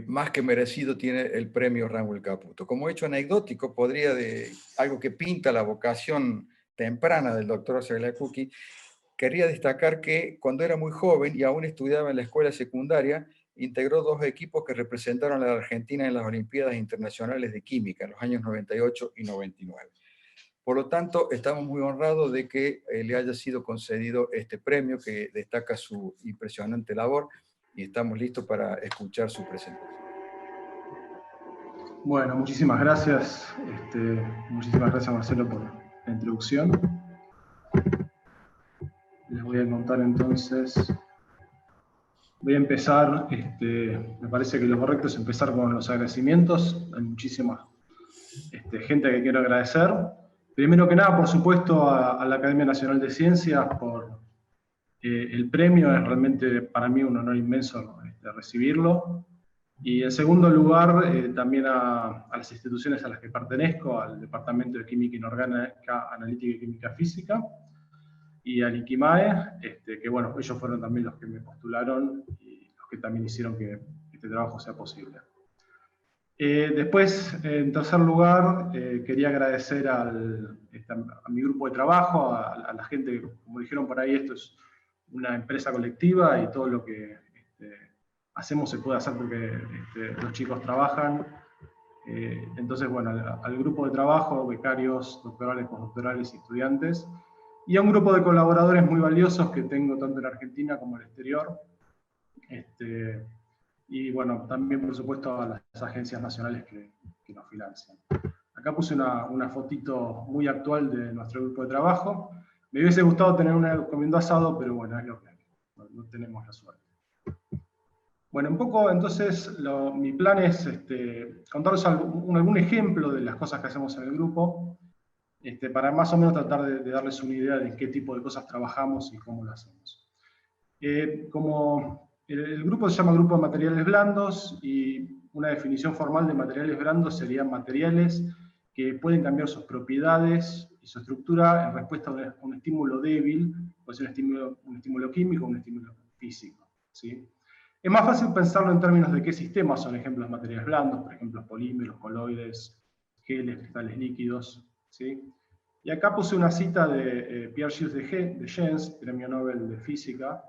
E: más que merecido tiene el premio Rangel Caputo. Como hecho anecdótico, algo que pinta la vocación temprana del doctor Tagliasucchi, querría destacar que cuando era muy joven y aún estudiaba en la escuela secundaria, integró 2 equipos que representaron a la Argentina en las Olimpiadas Internacionales de Química en los años 98 y 99. Por lo tanto, estamos muy honrados de que le haya sido concedido este premio que destaca su impresionante labor y estamos listos para escuchar su presentación.
L: Bueno, muchísimas gracias. Muchísimas gracias, Marcelo, por la introducción. Les voy a contar entonces. Voy a empezar, me parece que lo correcto es empezar con los agradecimientos. Hay muchísima gente que quiero agradecer. Primero que nada, por supuesto, a la Academia Nacional de Ciencias por el premio. Es realmente para mí un honor inmenso recibirlo. Y en segundo lugar, también a las instituciones a las que pertenezco, al Departamento de Química Inorgánica, Analítica y Química Física, y al INQUIMAE, que bueno, ellos fueron también los que me postularon y los que también hicieron que este trabajo sea posible. Después, en tercer lugar, quería agradecer a mi grupo de trabajo, a la gente, como dijeron por ahí, esto es una empresa colectiva y todo lo que hacemos se puede hacer porque los chicos trabajan. Entonces, bueno, al grupo de trabajo, becarios, doctorales, postdoctorales y estudiantes, y a un grupo de colaboradores muy valiosos que tengo tanto en Argentina como en el exterior. Y bueno, también por supuesto a las agencias nacionales que nos financian. Acá puse una fotito muy actual de nuestro grupo de trabajo. Me hubiese gustado tener una comiendo asado, pero bueno, es lo que hay. No tenemos la suerte. Bueno, un poco entonces mi plan es contaros algún ejemplo de las cosas que hacemos en el grupo. para más o menos tratar de darles una idea de qué tipo de cosas trabajamos y cómo lo hacemos. Como el grupo se llama Grupo de Materiales Blandos, y una definición formal de materiales blandos serían materiales que pueden cambiar sus propiedades y su estructura en respuesta a un estímulo débil, puede ser un estímulo químico o un estímulo físico, ¿sí? Es más fácil pensarlo en términos de qué sistemas son ejemplos de materiales blandos, por ejemplo, polímeros, coloides, geles, cristales líquidos, ¿sí? Y acá puse una cita de Pierre-Gilles de Gens, Premio Nobel de Física,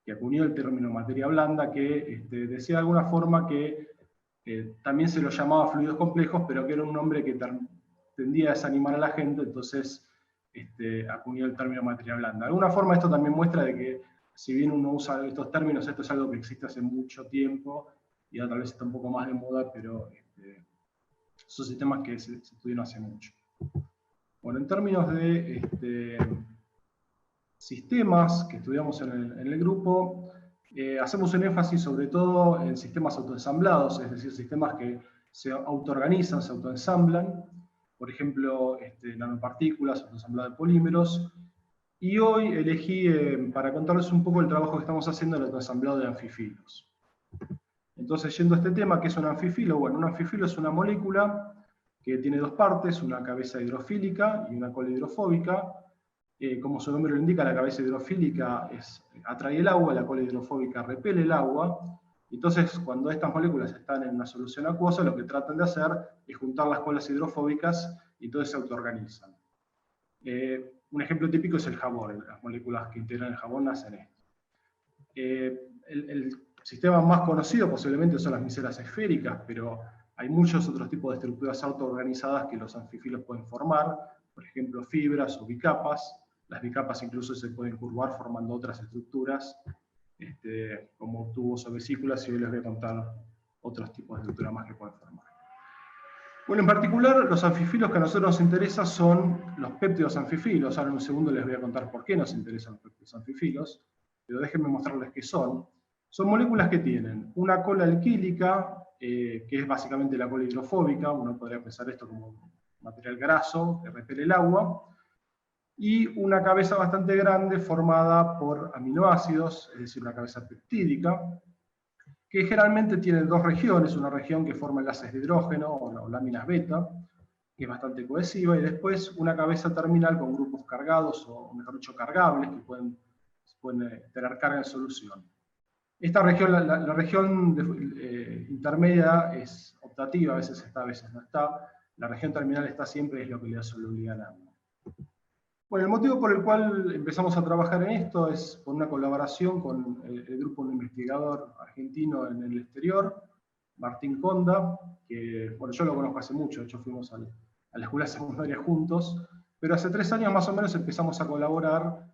L: que acuñó el término materia blanda, que decía de alguna forma que también se lo llamaba fluidos complejos, pero que era un nombre que tendía a desanimar a la gente, entonces acuñó el término materia blanda. De alguna forma esto también muestra de que, si bien uno usa estos términos, esto es algo que existe hace mucho tiempo, y ahora tal vez está un poco más de moda, pero son sistemas que se estudiaron hace mucho. Bueno, en términos de sistemas que estudiamos en el grupo, hacemos un énfasis sobre todo en sistemas autoensamblados, es decir, sistemas que se autoorganizan, se autoensamblan, por ejemplo, nanopartículas, autoensamblado de polímeros, y hoy elegí para contarles un poco el trabajo que estamos haciendo en el autoensamblado de anfifilos. Entonces, yendo a este tema, ¿qué es un anfifilo? Bueno, un anfifilo es una molécula que tiene dos partes, una cabeza hidrofílica y una cola hidrofóbica. Como su nombre lo indica, la cabeza hidrofílica atrae el agua, la cola hidrofóbica repele el agua. Entonces, cuando estas moléculas están en una solución acuosa, lo que tratan de hacer es juntar las colas hidrofóbicas y entonces se autoorganizan. Un ejemplo típico es el jabón, las moléculas que integran el jabón hacen esto. El sistema más conocido posiblemente son las micelas esféricas, pero hay muchos otros tipos de estructuras autoorganizadas que los anfifilos pueden formar, por ejemplo fiebras o bicapas. Las bicapas incluso se pueden curvar formando otras estructuras, como tubos o vesículas, y hoy les voy a contar otros tipos de estructuras más que pueden formar. Bueno, en particular, los anfifilos que a nosotros nos interesan son los péptidos anfifilos. Ahora en un segundo les voy a contar por qué nos interesan los péptidos anfifilos, pero déjenme mostrarles qué son. Son moléculas que tienen una cola alquílica, que es básicamente la cola hidrofóbica, uno podría pensar esto como material graso que repele el agua, y una cabeza bastante grande formada por aminoácidos, es decir, una cabeza peptídica, que generalmente tiene dos regiones, una región que forma enlaces de hidrógeno o láminas beta, que es bastante cohesiva, y después una cabeza terminal con grupos cargados, o mejor dicho, cargables, que pueden tener carga en solución. Esta región, la región intermedia es optativa, a veces está, a veces no está. La región terminal está siempre, es lo que le da solubilidad al agua. Bueno, el motivo por el cual empezamos a trabajar en esto es por una colaboración con el grupo de un investigador argentino en el exterior, Martín Conda, que bueno, yo lo conozco hace mucho, de hecho fuimos a la escuela secundaria juntos, pero hace 3 años más o menos empezamos a colaborar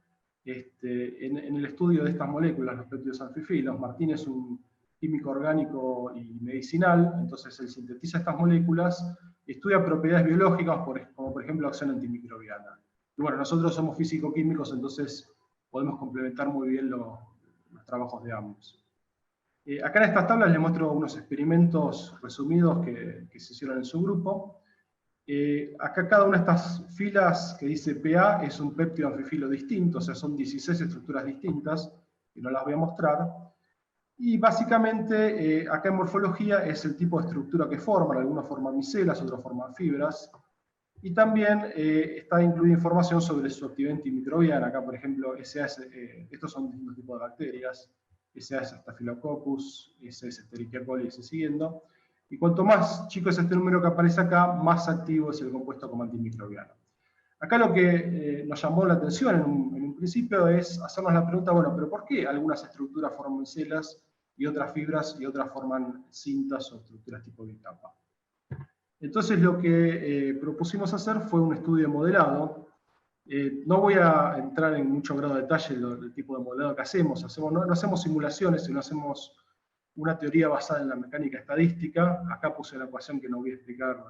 L: en el estudio de estas moléculas, los péptidos anfifilos. Martín es un químico orgánico y medicinal, entonces él sintetiza estas moléculas, estudia propiedades biológicas, como por ejemplo acción antimicrobiana. Y bueno, nosotros somos físico-químicos, entonces podemos complementar muy bien los trabajos de ambos. Acá en estas tablas les muestro unos experimentos resumidos que se hicieron en su grupo. Acá cada una de estas filas que dice PA es un péptido anfifilo distinto, o sea, son 16 estructuras distintas, que no las voy a mostrar. Y básicamente, acá en morfología es el tipo de estructura que forman, algunos forman micelas, otros forman fibras. Y también está incluida información sobre su actividad antimicrobiana. Acá, por ejemplo, estos son distintos tipos de bacterias, SAS Staphylococcus, SS Escherichia coli, y siguiendo. Y cuanto más chico es este número que aparece acá, más activo es el compuesto como antimicrobiano. Acá lo que nos llamó la atención en un principio es hacernos la pregunta, bueno, pero ¿por qué algunas estructuras forman micelas y otras fibras y otras forman cintas o estructuras tipo bicapa? Entonces lo que propusimos hacer fue un estudio modelado. No voy a entrar en mucho grado de detalle del tipo de modelado que hacemos. No hacemos simulaciones, sino hacemos una teoría basada en la mecánica estadística. Acá puse la ecuación que no voy a explicar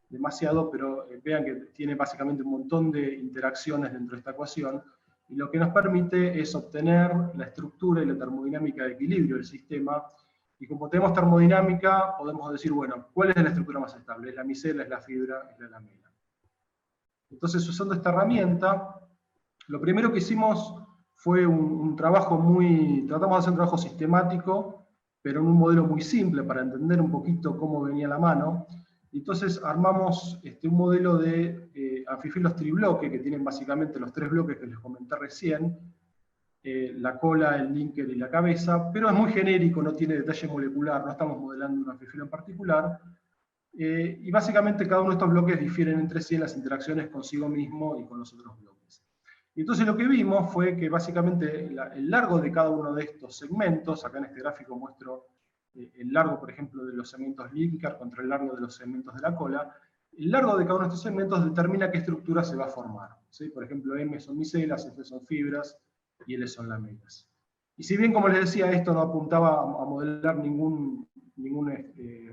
L: demasiado, pero vean que tiene básicamente un montón de interacciones dentro de esta ecuación, y lo que nos permite es obtener la estructura y la termodinámica de equilibrio del sistema. Y como tenemos termodinámica, podemos decir, bueno, ¿cuál es la estructura más estable? ¿Es la micela, es la fibra, es la lamela? Entonces, usando esta herramienta, lo primero que hicimos fue un trabajo tratamos de hacer un trabajo sistemático, pero en un modelo muy simple para entender un poquito cómo venía la mano. Entonces armamos un modelo de anfifilos tribloque, que tienen básicamente los 3 bloques que les comenté recién, la cola, el linker y la cabeza, pero es muy genérico, no tiene detalle molecular, no estamos modelando un anfifilo en particular, y básicamente cada uno de estos bloques difieren entre sí en las interacciones consigo mismo y con los otros bloques. Y entonces lo que vimos fue que básicamente el largo de cada uno de estos segmentos, acá en este gráfico muestro el largo, por ejemplo, de los segmentos linker contra el largo de los segmentos de la cola, el largo de cada uno de estos segmentos determina qué estructura se va a formar, ¿sí? Por ejemplo, M son micelas, F son fibras, y L son lamelas. Y si bien, como les decía, esto no apuntaba a modelar ninguna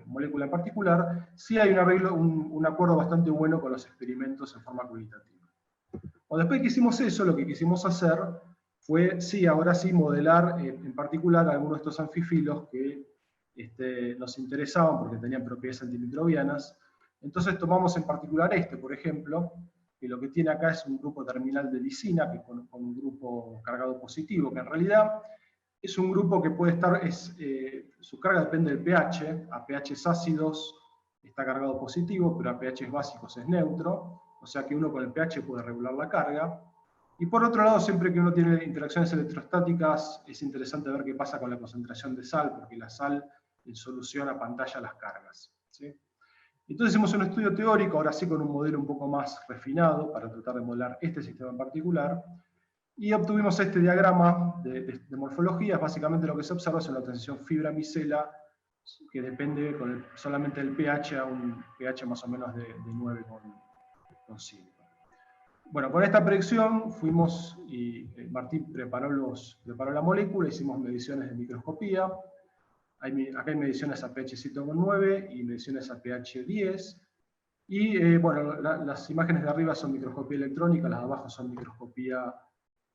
L: molécula en particular, sí hay un acuerdo bastante bueno con los experimentos en forma cualitativa. O después que hicimos eso, lo que quisimos hacer fue, sí, ahora sí, modelar en particular algunos de estos anfifilos que nos interesaban porque tenían propiedades antimicrobianas. Entonces tomamos en particular por ejemplo, que lo que tiene acá es un grupo terminal de lisina, que con un grupo cargado positivo, que en realidad es un grupo que puede estar, su carga depende del pH, a pHs ácidos está cargado positivo, pero a pHs básicos es neutro, o sea que uno con el pH puede regular la carga. Y por otro lado, siempre que uno tiene interacciones electrostáticas, es interesante ver qué pasa con la concentración de sal, porque la sal en solución apantalla las cargas, ¿sí? Entonces hicimos un estudio teórico, ahora sí con un modelo un poco más refinado, para tratar de modelar este sistema en particular, y obtuvimos este diagrama de morfología. Básicamente lo que se observa es una transición fibra-micela, que depende solamente del pH a un pH más o menos de 9,5. Bueno, con esta predicción fuimos, y Martín preparó la molécula, hicimos mediciones de microscopía. Acá hay mediciones a pH 7,9 y mediciones a pH 10. Y bueno, las imágenes de arriba son microscopía electrónica, las de abajo son microscopía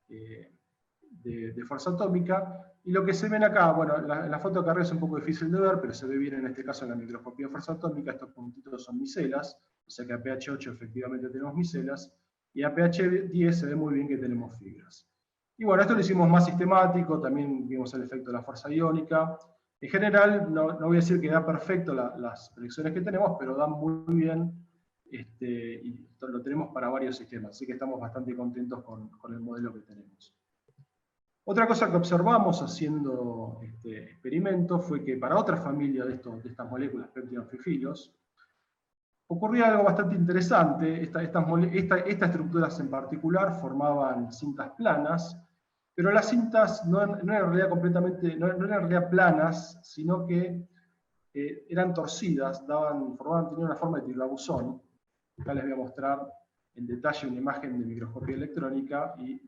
L: de fuerza atómica. Y lo que se ven acá, bueno, la foto de acá arriba es un poco difícil de ver, pero se ve bien en este caso en la microscopía de fuerza atómica. Estos puntitos son micelas, o sea que a pH 8 efectivamente tenemos micelas, y a pH 10 se ve muy bien que tenemos fibras. Y bueno, esto lo hicimos más sistemático, también vimos el efecto de la fuerza iónica. En general, no voy a decir que da perfecto las predicciones que tenemos, pero dan muy bien, y lo tenemos para varios sistemas, así que estamos bastante contentos con el modelo que tenemos. Otra cosa que observamos haciendo este experimento fue que para otra familia de estas moléculas peptidoanfifilos, ocurría algo bastante interesante. Estas estructuras en particular formaban cintas planas, pero las cintas no eran en realidad planas, sino que eran torcidas, tenían una forma de tirabuzón. Acá les voy a mostrar en detalle una imagen de microscopía electrónica, y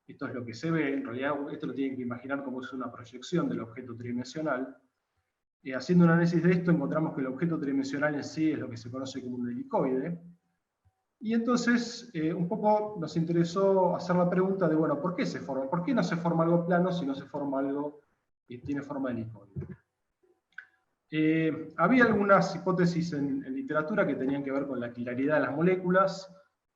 L: esto es lo que se ve. En realidad esto lo tienen que imaginar como es una proyección del objeto tridimensional. Haciendo un análisis de esto encontramos que el objeto tridimensional en sí es lo que se conoce como un helicoide. Y entonces un poco nos interesó hacer la pregunta de, bueno, ¿por qué no se forma algo plano si no se forma algo que tiene forma de helicoide? Había algunas hipótesis en literatura que tenían que ver con la quiralidad de las moléculas,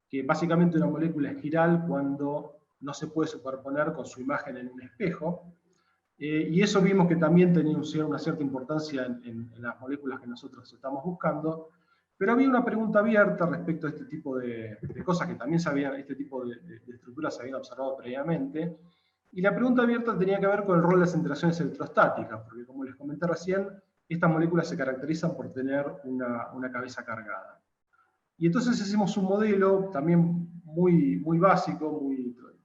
L: que básicamente una molécula es quiral cuando no se puede superponer con su imagen en un espejo. Y eso vimos que también tenía una cierta importancia en las moléculas que nosotros estamos buscando, pero había una pregunta abierta respecto a este tipo de cosas que también este tipo de estructuras se habían observado previamente, y la pregunta abierta tenía que ver con el rol de las interacciones electrostáticas, porque como les comenté recién, estas moléculas se caracterizan por tener una cabeza cargada. Y entonces hicimos un modelo también muy básico,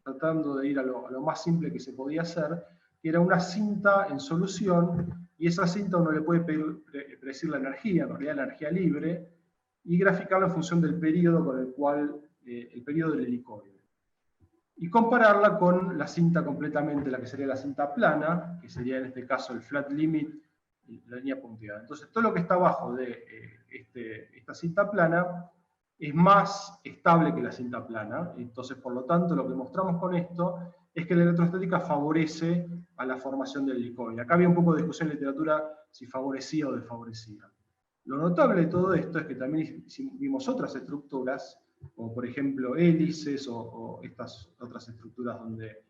L: tratando de ir a lo más simple que se podía hacer, que era una cinta en solución, y esa cinta uno le puede predecir la energía, en realidad la energía libre, y graficarla en función del periodo con el periodo del helicoide. Y compararla con la cinta completamente, la que sería la cinta plana, que sería en este caso el flat limit, y la línea punteada. Entonces todo lo que está abajo de esta cinta plana es más estable que la cinta plana. Entonces, por lo tanto, lo que mostramos con esto es que la electrostática favorece a la formación del helicoide. Acá había un poco de discusión en literatura si favorecía o desfavorecía. Lo notable de todo esto es que también vimos otras estructuras como por ejemplo hélices o estas otras estructuras donde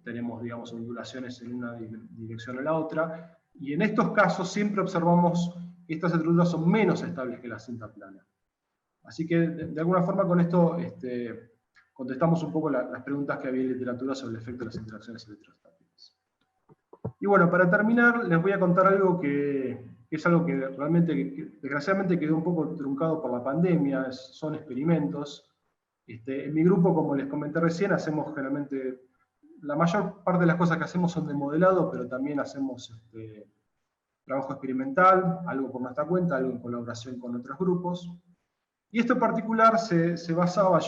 L: tenemos, digamos, ondulaciones en una dirección o la otra, y en estos casos siempre observamos que estas estructuras son menos estables que la cinta plana. Así que, de alguna forma, con esto contestamos un poco las preguntas que había en literatura sobre el efecto de las interacciones electrostáticas. Y bueno, para terminar, les voy a contar algo que es algo que realmente, desgraciadamente, quedó un poco truncado por la pandemia, son experimentos. En mi grupo, como les comenté recién, hacemos generalmente, la mayor parte de las cosas que hacemos son de modelado, pero también hacemos trabajo experimental, algo por nuestra cuenta, algo en colaboración con otros grupos. Y esto en particular se basaba,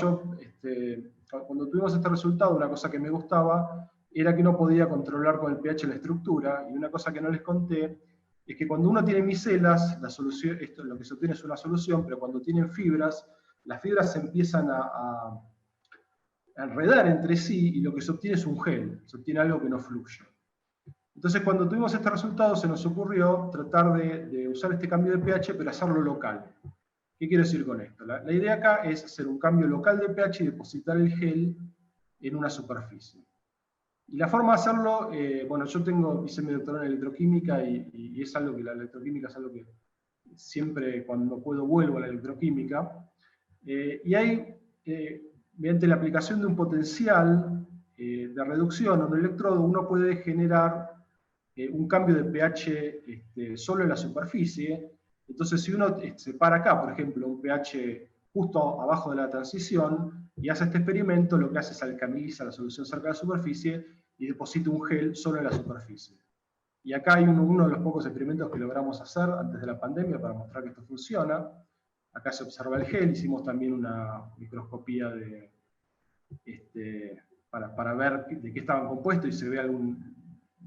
L: cuando tuvimos este resultado, una cosa que me gustaba era que no podía controlar con el pH la estructura, y una cosa que no les conté es que cuando uno tiene micelas, la solución, esto lo que se obtiene es una solución, pero cuando tienen fibras, las fibras se empiezan a enredar entre sí, y lo que se obtiene es un gel, se obtiene algo que no fluye. Entonces, cuando tuvimos este resultado, se nos ocurrió tratar de usar este cambio de pH, pero hacerlo local. ¿Qué quiero decir con esto? La idea acá es hacer un cambio local de pH y depositar el gel en una superficie. Y la forma de hacerlo, bueno, yo hice mi doctorado en electroquímica y es algo que la electroquímica es algo que siempre cuando puedo vuelvo a la electroquímica. Y hay, mediante la aplicación de un potencial de reducción en un electrodo, uno puede generar un cambio de pH solo en la superficie. Entonces, si uno separa acá, por ejemplo, un pH justo abajo de la transición, y hace este experimento, lo que hace es alcaniliza la solución cerca de la superficie y deposita un gel solo en la superficie. Y acá hay uno de los pocos experimentos que logramos hacer antes de la pandemia para mostrar que esto funciona. Acá se observa el gel, hicimos también una microscopía para ver de qué estaban compuestos y se ve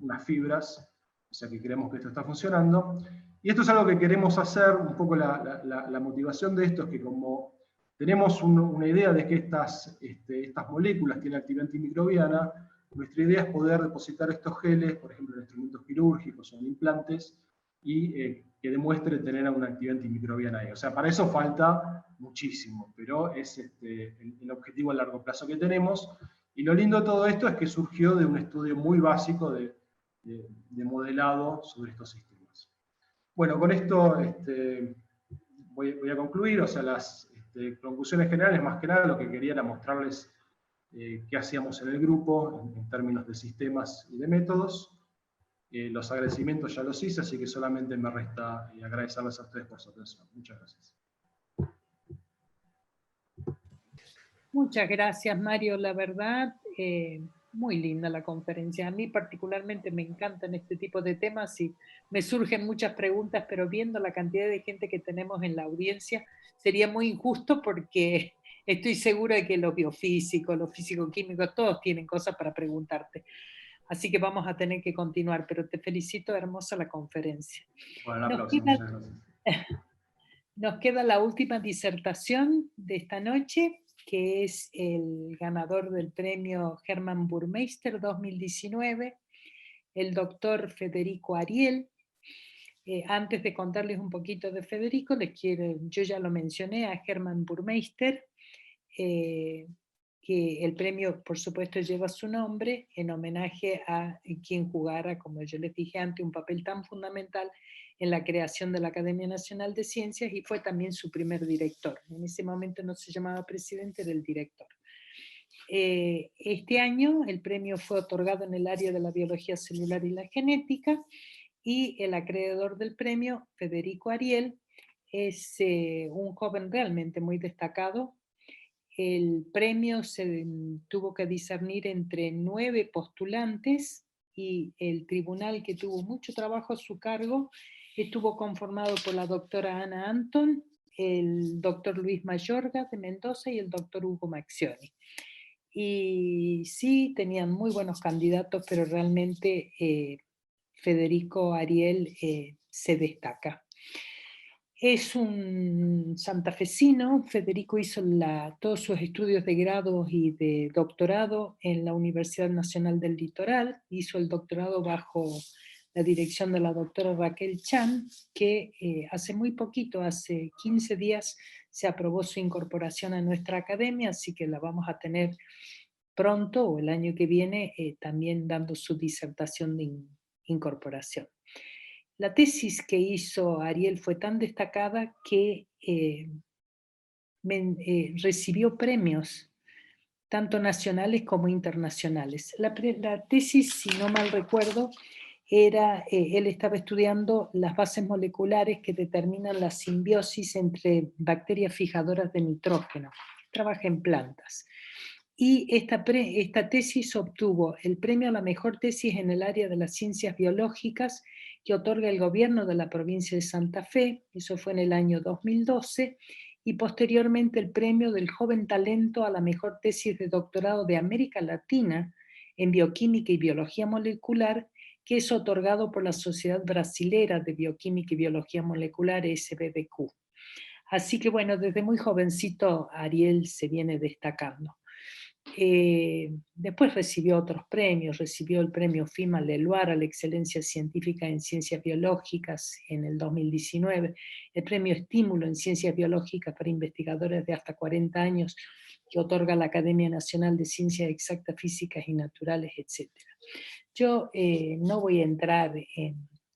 L: unas fibras, o sea que creemos que esto está funcionando. Y esto es algo que queremos hacer, un poco la motivación de esto es que como tenemos una idea de que estas moléculas tienen actividad antimicrobiana, nuestra idea es poder depositar estos geles, por ejemplo en instrumentos quirúrgicos o en implantes, y que demuestre tener una actividad antimicrobiana ahí. O sea, para eso falta muchísimo, pero es el objetivo a largo plazo que tenemos. Y lo lindo de todo esto es que surgió de un estudio muy básico de modelado sobre estos sistemas. Bueno, con esto voy a concluir, o sea, las conclusiones generales, más que nada lo que quería era mostrarles qué hacíamos en el grupo en términos de sistemas y de métodos. Los agradecimientos ya los hice, así que solamente me resta agradecerles a ustedes por su atención. Muchas gracias.
A: Muchas gracias, Mario. La verdad, muy linda la conferencia. A mí particularmente me encantan este tipo de temas y me surgen muchas preguntas, pero viendo la cantidad de gente que tenemos en la audiencia, sería muy injusto porque estoy segura de que los biofísicos, los físico-químicos, todos tienen cosas para preguntarte. Así que vamos a tener que continuar, pero te felicito, hermosa la conferencia.
L: Bueno, muchas gracias.
A: Nos queda la última disertación de esta noche, que es el ganador del premio Hermann Burmeister 2019, el doctor Federico Ariel. Antes de contarles un poquito de Federico, yo ya lo mencioné a Hermann Burmeister, que el premio, por supuesto, lleva su nombre en homenaje a quien jugara, como yo les dije antes, un papel tan fundamental en la creación de la Academia Nacional de Ciencias y fue también su primer director. En ese momento no se llamaba presidente, era el director. Este año el premio fue otorgado en el área de la biología celular y la genética y el acreedor del premio, Federico Ariel, es un joven realmente muy destacado. El premio se tuvo que discernir entre 9 postulantes y el tribunal, que tuvo mucho trabajo a su cargo, estuvo conformado por la doctora Ana Anton, el doctor Luis Mayorga de Mendoza y el doctor Hugo Maxioni. Y sí, tenían muy buenos candidatos, pero realmente Federico Ariel se destaca. Es un santafesino. Federico hizo todos sus estudios de grado y de doctorado en la Universidad Nacional del Litoral, hizo el doctorado bajo la dirección de la doctora Raquel Chan, que hace muy poquito, hace 15 días, se aprobó su incorporación a nuestra academia, así que la vamos a tener pronto o el año que viene también dando su disertación de incorporación. La tesis que hizo Ariel fue tan destacada que recibió premios tanto nacionales como internacionales. La tesis, si no mal recuerdo, él estaba estudiando las bases moleculares que determinan la simbiosis entre bacterias fijadoras de nitrógeno. Trabaja en plantas. Y esta tesis obtuvo el premio a la mejor tesis en el área de las ciencias biológicas que otorga el gobierno de la provincia de Santa Fe, eso fue en el año 2012, y posteriormente el premio del joven talento a la mejor tesis de doctorado de América Latina en bioquímica y biología molecular, que es otorgado por la Sociedad Brasilera de Bioquímica y Biología Molecular, SBBQ. Así que bueno, desde muy jovencito Ariel se viene destacando. Después recibió otros premios, recibió el premio FIMA Leloir a la excelencia científica en ciencias biológicas en el 2019, el premio Estímulo en ciencias biológicas para investigadores de hasta 40 años que otorga la Academia Nacional de Ciencias Exactas, Físicas y Naturales, etc. Yo no voy a entrar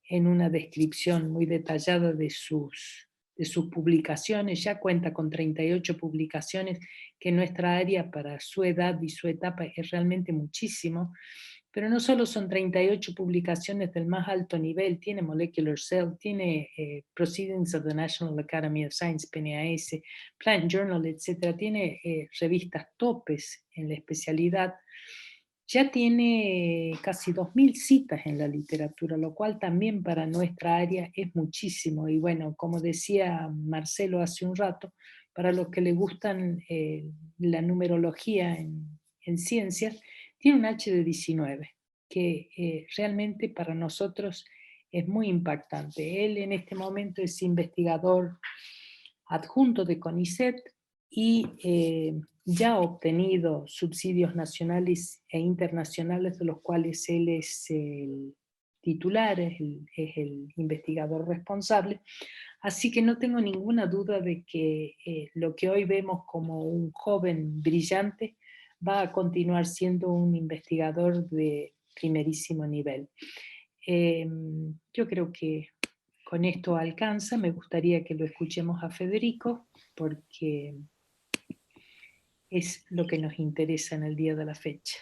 A: en una descripción muy detallada de sus publicaciones, ya cuenta con 38 publicaciones, que en nuestra área para su edad y su etapa es realmente muchísimo, pero no solo son 38 publicaciones del más alto nivel, tiene Molecular Cell, tiene Proceedings of the National Academy of Science, PNAS, Plant Journal, etc., tiene revistas topes en la especialidad, ya tiene casi 2.000 citas en la literatura, lo cual también para nuestra área es muchísimo. Y bueno, como decía Marcelo hace un rato, para los que le gustan la numerología en ciencias, tiene un H de 19, que realmente para nosotros es muy impactante. Él en este momento es investigador adjunto de CONICET y ya ha obtenido subsidios nacionales e internacionales, de los cuales él es el titular, es el investigador responsable. Así que no tengo ninguna duda de que lo que hoy vemos como un joven brillante va a continuar siendo un investigador de primerísimo nivel. Yo creo que con esto alcanza. Me gustaría que lo escuchemos a Federico, porque es lo que nos interesa en el día de la fecha.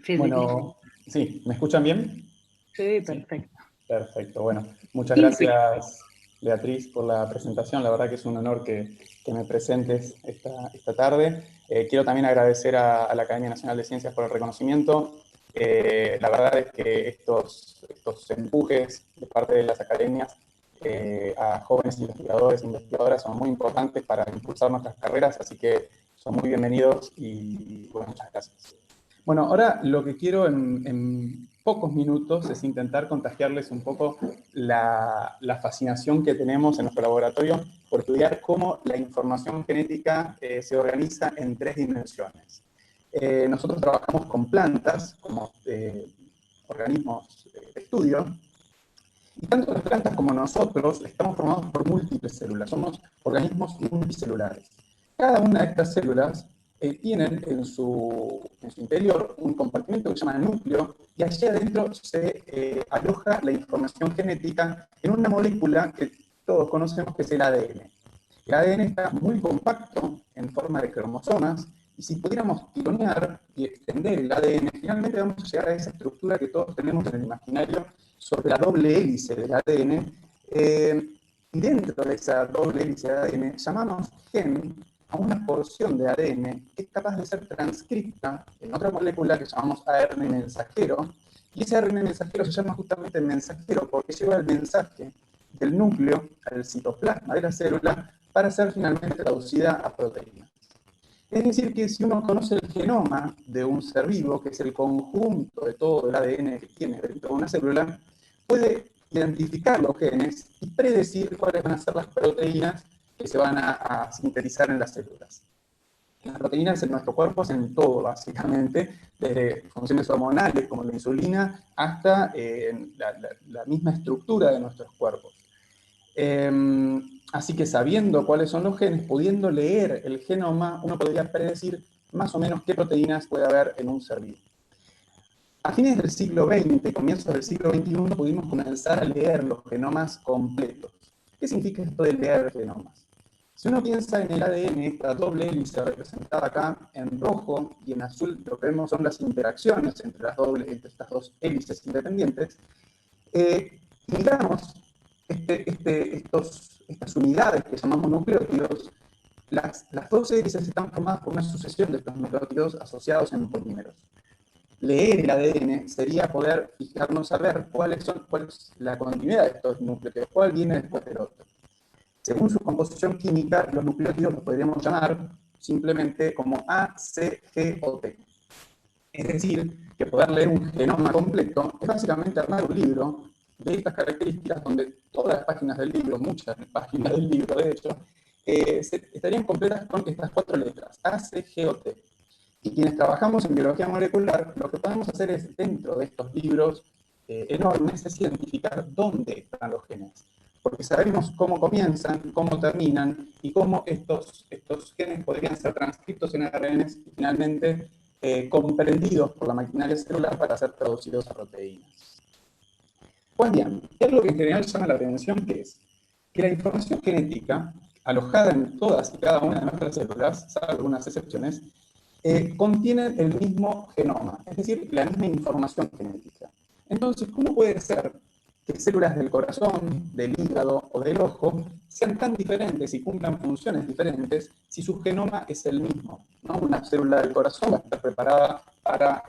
M: Federico. Bueno, sí, ¿me escuchan bien?
A: Sí, perfecto.
M: Perfecto, bueno, muchas gracias Beatriz por la presentación, la verdad que es un honor que me presentes esta tarde. Quiero también agradecer a la Academia Nacional de Ciencias por el reconocimiento. La verdad es que estos empujes de parte de las academias a jóvenes investigadores e investigadoras son muy importantes para impulsar nuestras carreras, así que son muy bienvenidos y bueno, muchas gracias. Bueno, ahora lo que quiero en pocos minutos es intentar contagiarles un poco la fascinación que tenemos en nuestro laboratorio por estudiar cómo la información genética se organiza en 3 dimensiones. Nosotros trabajamos con plantas como organismos de estudio, y tanto las plantas como nosotros estamos formados por múltiples células, somos organismos multicelulares. Cada una de estas células tienen en su interior un compartimento que se llama núcleo, y allí adentro se aloja la información genética en una molécula que todos conocemos, que es el ADN. El ADN está muy compacto en forma de cromosomas, y si pudiéramos clonar y extender el ADN, finalmente vamos a llegar a esa estructura que todos tenemos en el imaginario sobre la doble hélice del ADN. Dentro de esa doble hélice de ADN llamamos gen a una porción de ADN que es capaz de ser transcripta en otra molécula que llamamos ARN mensajero, y ese ARN mensajero se llama justamente mensajero porque lleva el mensaje del núcleo al citoplasma de la célula para ser finalmente traducida a proteínas. Es decir, que si uno conoce el genoma de un ser vivo, que es el conjunto de todo el ADN que tiene dentro de una célula, puede identificar los genes y predecir cuáles van a ser las proteínas que se van a sintetizar en las células. Las proteínas en nuestro cuerpo hacen todo, básicamente, desde funciones hormonales como la insulina hasta la misma estructura de nuestros cuerpos. Así que sabiendo cuáles son los genes, pudiendo leer el genoma, uno podría predecir más o menos qué proteínas puede haber en un ser vivo. A fines del siglo XX, comienzos del siglo XXI, pudimos comenzar a leer los genomas completos. ¿Qué significa esto de leer genomas? Si uno piensa en el ADN, esta doble hélice representada acá en rojo y en azul, lo que vemos son las interacciones entre estas dos hélices independientes, miramos estas unidades que llamamos nucleótidos. Las dos hélices están formadas por una sucesión de estos nucleótidos asociados en polímeros. Leer el ADN sería poder fijarnos a ver cuál es la continuidad de estos nucleótidos, cuál viene después del otro. Según su composición química, los nucleótidos los podríamos llamar simplemente como A, C, G o T. Es decir, que poder leer un genoma completo es básicamente armar un libro de estas características donde todas las páginas del libro, muchas páginas del libro de hecho, estarían completas con estas 4 letras, A, C, G o T. Y quienes trabajamos en biología molecular, lo que podemos hacer es, dentro de estos libros enormes, es identificar dónde están los genes. Porque sabemos cómo comienzan, cómo terminan, y cómo estos genes podrían ser transcritos en ARN y finalmente comprendidos por la maquinaria celular para ser traducidos a proteínas. Pues bien, ¿qué es lo que en general llama la atención? Que es que la información genética, alojada en todas y cada una de nuestras células, salvo algunas excepciones, contienen el mismo genoma, es decir, la misma información genética. Entonces, ¿cómo puede ser que células del corazón, del hígado o del ojo sean tan diferentes y cumplan funciones diferentes si su genoma es el mismo, ¿no? Una célula del corazón va a estar preparada para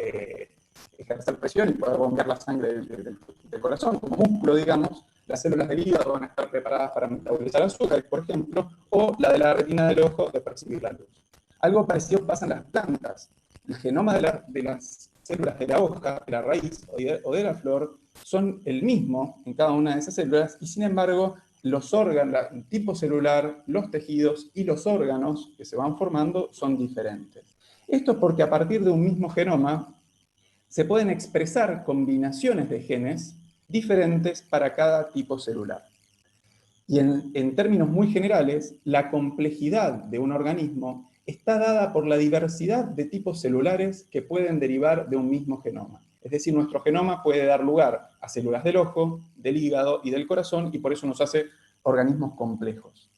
M: ejercer presión y poder bombear la sangre del corazón, como músculo, digamos. Las células del hígado van a estar preparadas para metabolizar azúcar, por ejemplo, o la de la retina del ojo de percibir la luz. Algo parecido pasa en las plantas. El genoma de las células de la hoja, de la raíz o de la flor son el mismo en cada una de esas células y sin embargo los órganos, el tipo celular, los tejidos y los órganos que se van formando son diferentes. Esto es porque a partir de un mismo genoma se pueden expresar combinaciones de genes diferentes para cada tipo celular. Y en términos muy generales, la complejidad de un organismo está dada por la diversidad de tipos celulares que pueden derivar de un mismo genoma. Es decir, nuestro genoma puede dar lugar a células del ojo, del hígado y del corazón, y por eso nos hace organismos complejos.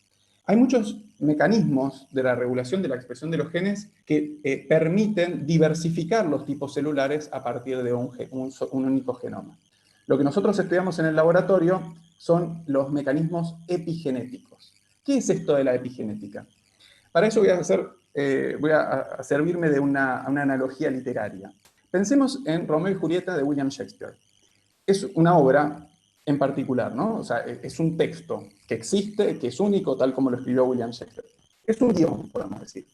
M: Hay muchos mecanismos de la regulación de la expresión de los genes que permiten diversificar los tipos celulares a partir de un único genoma. Lo que nosotros estudiamos en el laboratorio son los mecanismos epigenéticos. ¿Qué es esto de la epigenética? Para eso voy a servirme de una analogía literaria. Pensemos en Romeo y Julieta de William Shakespeare. Es una obra en particular, ¿no? O sea, es un texto que existe, que es único, tal como lo escribió William Shakespeare. Es un guión, podemos decir,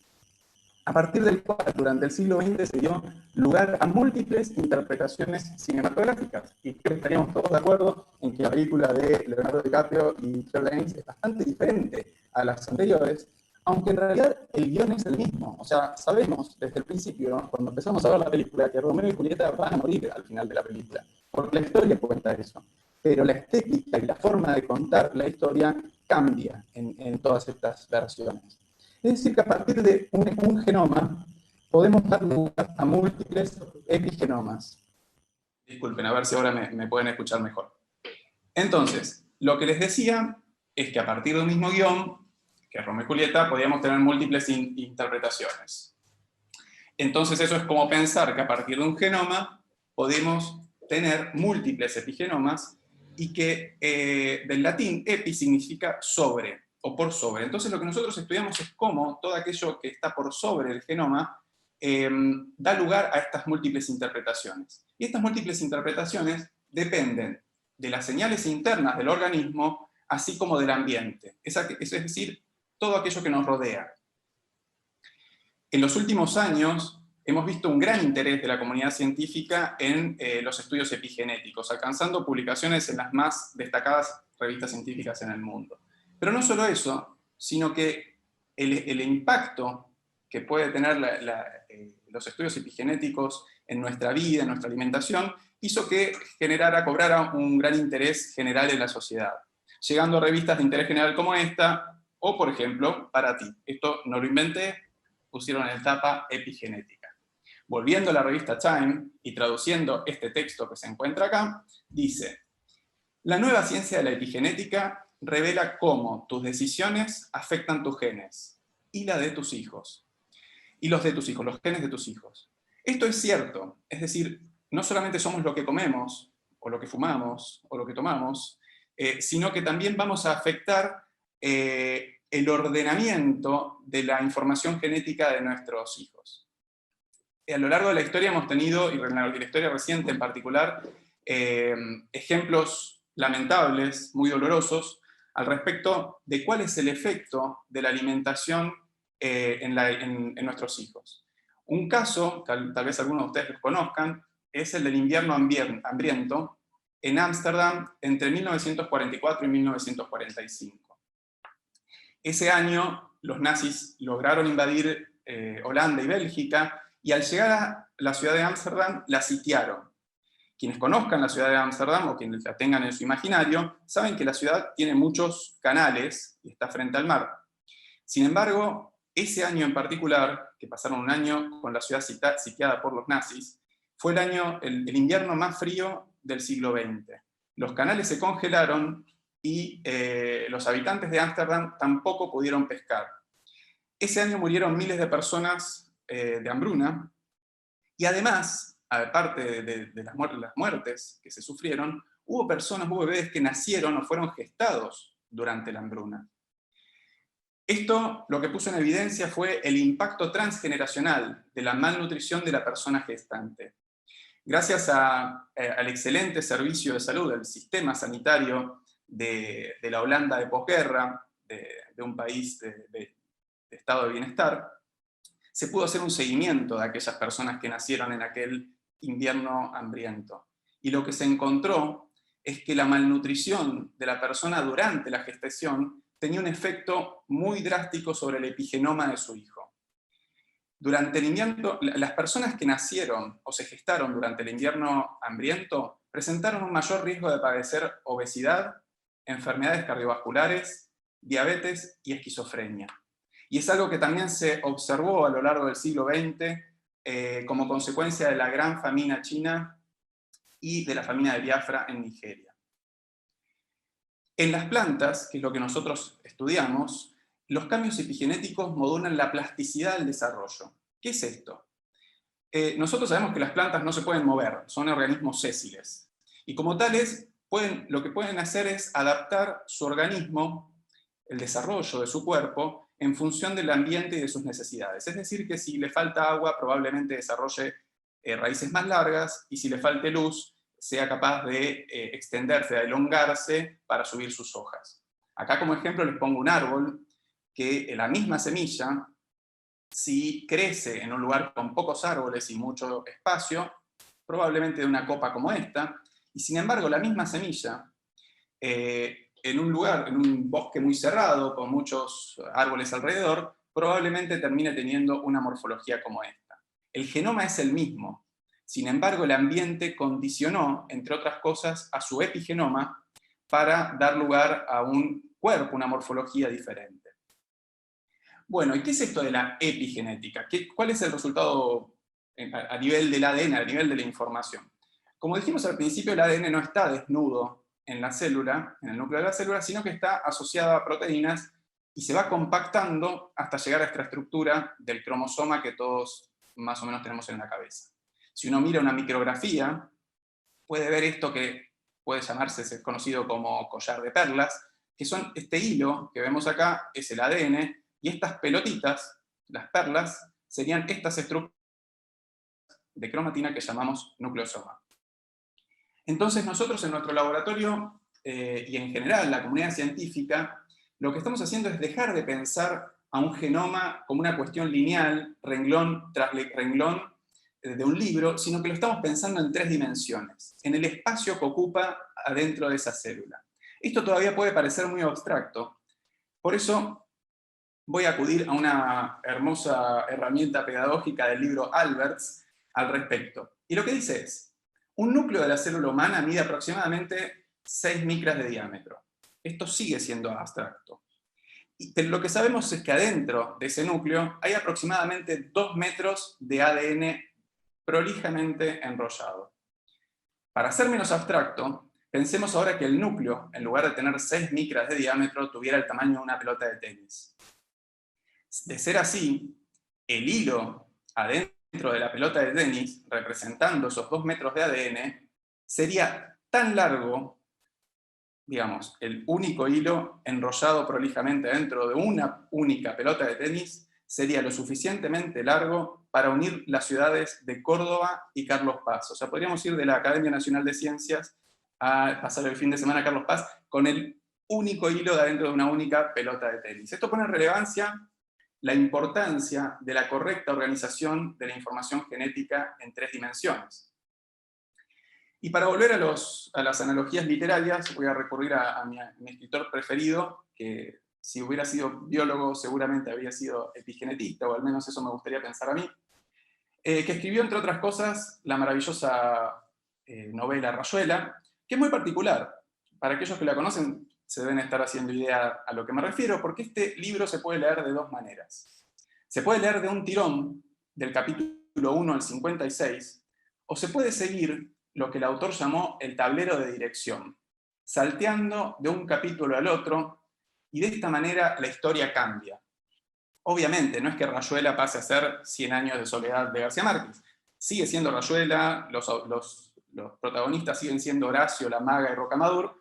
M: a partir del cual durante el siglo XX se dio lugar a múltiples interpretaciones cinematográficas. Y creo que estaríamos todos de acuerdo en que la película de Leonardo DiCaprio y Claire Danes es bastante diferente a las anteriores, aunque en realidad el guión es el mismo. O sea, sabemos desde el principio, cuando empezamos a ver la película, que Romeo y Julieta van a morir al final de la película, porque la historia cuenta eso. Pero la estética y la forma de contar la historia cambia en todas estas versiones. Es decir, que a partir de un genoma podemos dar lugar a múltiples epigenomas. Disculpen, a ver si ahora me pueden escuchar mejor. Entonces, lo que les decía es que a partir de un mismo guión, que es Romeo y Julieta, podíamos tener múltiples interpretaciones. Entonces eso es como pensar que a partir de un genoma podemos tener múltiples epigenomas y que del latín epi significa sobre o por sobre. Entonces lo que nosotros estudiamos es cómo todo aquello que está por sobre el genoma da lugar a estas múltiples interpretaciones. Y estas múltiples interpretaciones dependen de las señales internas del organismo, así como del ambiente. Es decir, todo aquello que nos rodea. En los últimos años hemos visto un gran interés de la comunidad científica en los estudios epigenéticos, alcanzando publicaciones en las más destacadas revistas científicas en el mundo. Pero no solo eso, sino que el impacto que puede tener los estudios epigenéticos en nuestra vida, en nuestra alimentación, hizo que cobrara un gran interés general en la sociedad, llegando a revistas de interés general como esta, o por ejemplo, Para Ti. Esto no lo inventé, pusieron en tapa epigenética. Volviendo a la revista Time y traduciendo este texto que se encuentra acá, dice: la nueva ciencia de la epigenética revela cómo tus decisiones afectan tus genes y la de tus hijos. Y los de tus hijos, los genes de tus hijos. Esto es cierto, es decir, no solamente somos lo que comemos, o lo que fumamos, o lo que tomamos, sino que también vamos a afectar el ordenamiento de la información genética de nuestros hijos. A lo largo de la historia hemos tenido, y en la historia reciente en particular, ejemplos lamentables, muy dolorosos, al respecto de cuál es el efecto de la alimentación en nuestros hijos. Un caso, tal vez algunos de ustedes los conozcan, es el del invierno hambriento en Ámsterdam entre 1944 y 1945. Ese año los nazis lograron invadir Holanda y Bélgica, y al llegar a la ciudad de Ámsterdam la sitiaron. Quienes conozcan la ciudad de Ámsterdam, o quienes la tengan en su imaginario, saben que la ciudad tiene muchos canales y está frente al mar. Sin embargo, ese año en particular, que pasaron un año con la ciudad sitiada por los nazis, fue el invierno más frío del siglo XX. Los canales se congelaron y los habitantes de Ámsterdam tampoco pudieron pescar. Ese año murieron miles de personas de hambruna, y además, aparte de las muertes que se sufrieron, hubo bebés que nacieron o fueron gestados durante la hambruna. Esto lo que puso en evidencia fue el impacto transgeneracional de la malnutrición de la persona gestante. Gracias al excelente servicio de salud, del sistema sanitario de la Holanda de posguerra, de un país de estado de bienestar, se pudo hacer un seguimiento de aquellas personas que nacieron en aquel invierno hambriento. Y lo que se encontró es que la malnutrición de la persona durante la gestación tenía un efecto muy drástico sobre el epigenoma de su hijo. Durante el invierno, las personas que nacieron o se gestaron durante el invierno hambriento presentaron un mayor riesgo de padecer obesidad, enfermedades cardiovasculares, diabetes y esquizofrenia. Y es algo que también se observó a lo largo del siglo XX como consecuencia de la gran famina china y de la famina de Biafra en Nigeria. En las plantas, que es lo que nosotros estudiamos, los cambios epigenéticos modulan la plasticidad del desarrollo. ¿Qué es esto? Nosotros sabemos que las plantas no se pueden mover, son organismos sésiles. Y como tales, lo que pueden hacer es adaptar su organismo, el desarrollo de su cuerpo, en función del ambiente y de sus necesidades. Es decir, que si le falta agua, probablemente desarrolle raíces más largas, y si le falte luz, sea capaz de extenderse, de elongarse para subir sus hojas. Acá como ejemplo les pongo un árbol que la misma semilla, si crece en un lugar con pocos árboles y mucho espacio, probablemente de una copa como esta, y sin embargo la misma semilla, en un bosque muy cerrado, con muchos árboles alrededor, probablemente termine teniendo una morfología como esta. El genoma es el mismo, sin embargo el ambiente condicionó, entre otras cosas, a su epigenoma para dar lugar a un cuerpo, una morfología diferente. Bueno, ¿y qué es esto de la epigenética? ¿Cuál es el resultado a nivel del ADN, a nivel de la información? Como dijimos al principio, el ADN no está desnudo en la célula, en el núcleo de la célula, sino que está asociado a proteínas y se va compactando hasta llegar a esta estructura del cromosoma que todos más o menos tenemos en la cabeza. Si uno mira una micrografía, puede ver esto que puede llamarse, es conocido como collar de perlas, que son este hilo que vemos acá, es el ADN, y estas pelotitas, las perlas, serían estas estructuras de cromatina que llamamos nucleosoma. Entonces nosotros en nuestro laboratorio, y en general la comunidad científica, lo que estamos haciendo es dejar de pensar a un genoma como una cuestión lineal, renglón tras renglón de un libro, sino que lo estamos pensando en 3 dimensiones, en el espacio que ocupa adentro de esa célula. Esto todavía puede parecer muy abstracto, por eso voy a acudir a una hermosa herramienta pedagógica del libro Alberts al respecto. Y lo que dice es, un núcleo de la célula humana mide aproximadamente 6 micras de diámetro. Esto sigue siendo abstracto. Pero lo que sabemos es que adentro de ese núcleo hay aproximadamente 2 metros de ADN prolijamente enrollado. Para ser menos abstracto, pensemos ahora que el núcleo, en lugar de tener 6 micras de diámetro, tuviera el tamaño de una pelota de tenis. De ser así, el hilo adentro de la pelota de tenis, representando esos 2 metros de ADN, sería tan largo, digamos, el único hilo enrollado prolijamente dentro de una única pelota de tenis, sería lo suficientemente largo para unir las ciudades de Córdoba y Carlos Paz. O sea, podríamos ir de la Academia Nacional de Ciencias a pasar el fin de semana a Carlos Paz con el único hilo de adentro de una única pelota de tenis. Esto pone en relevancia la importancia de la correcta organización de la información genética en 3 dimensiones. Y para volver a las analogías literarias, voy a recurrir a mi escritor preferido, que si hubiera sido biólogo seguramente habría sido epigenetista, o al menos eso me gustaría pensar a mí, que escribió, entre otras cosas, la maravillosa novela Rayuela, que es muy particular. Para aquellos que la conocen se deben estar haciendo idea a lo que me refiero, porque este libro se puede leer de 2 maneras. Se puede leer de un tirón, del capítulo 1 al 56, o se puede seguir lo que el autor llamó el tablero de dirección, salteando de un capítulo al otro, y de esta manera la historia cambia. Obviamente, no es que Rayuela pase a ser 100 años de soledad de García Márquez. Sigue siendo Rayuela, los protagonistas siguen siendo Horacio, La Maga y Rocamadour,